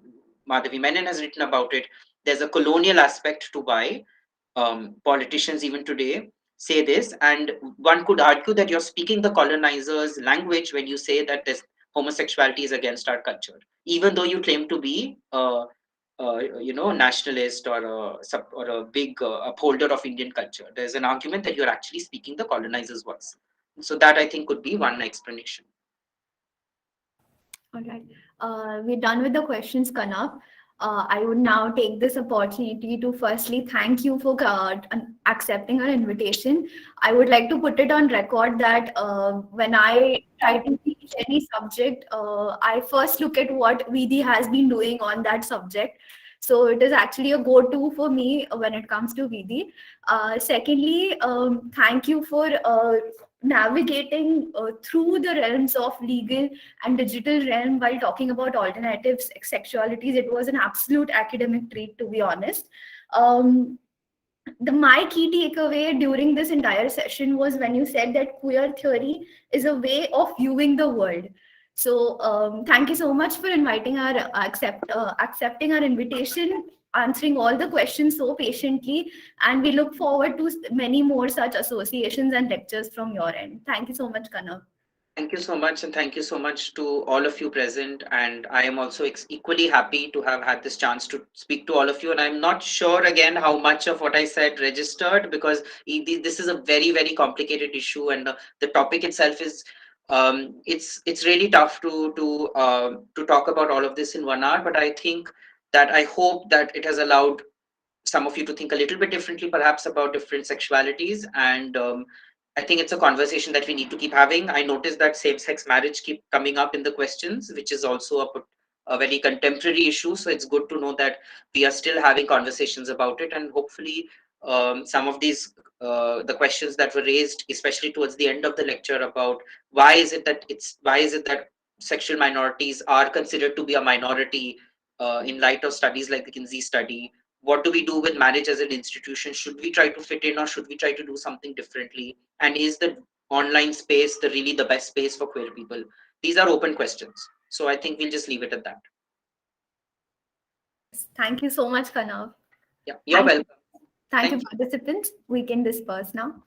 Madhavi Menon has written about it. There's a colonial aspect to why politicians even today say this, and one could argue that you're speaking the colonizers' language when you say that this homosexuality is against our culture, even though you claim to be nationalist or a big upholder of Indian culture. There's an argument that you're actually speaking the colonizers' voice. So that I think could be one explanation. All right. We're done with the questions, Kanav. I would now take this opportunity to firstly thank you for accepting our invitation. I would like to put it on record that when I try to teach any subject, I first look at what Vidhi has been doing on that subject. So it is actually a go-to for me when it comes to Vidhi. Secondly, thank you for navigating through the realms of legal and digital realm while talking about alternative sexualities. It was an absolute academic treat, to be honest. My key takeaway during this entire session was when you said that queer theory is a way of viewing the world. So thank you so much for inviting our accepting our invitation, answering all the questions so patiently, and we look forward to many more such associations and lectures from your end. Thank you so much, Kanav. Thank you so much, and thank you so much to all of you present. And I am also equally happy to have had this chance to speak to all of you. And I'm not sure again how much of what I said registered, because this is a very, very complicated issue, and the topic itself is it's really tough to talk about all of this in 1 hour. But I think that I hope that it has allowed some of you to think a little bit differently, perhaps about different sexualities. And I think it's a conversation that we need to keep having. I noticed that same-sex marriage keep coming up in the questions, which is also a very contemporary issue. So it's good to know that we are still having conversations about it, and hopefully some of these the questions that were raised, especially towards the end of the lecture, about why is it that sexual minorities are considered to be a minority in light of studies like the Kinsey study. What do we do with marriage as an institution? Should we try to fit in, or should we try to do something differently? And is the online space really the best space for queer people? These are open questions. So I think we'll just leave it at that. Thank you so much, Kanav. Yeah, you're welcome. Thank you, participants. We can disperse now.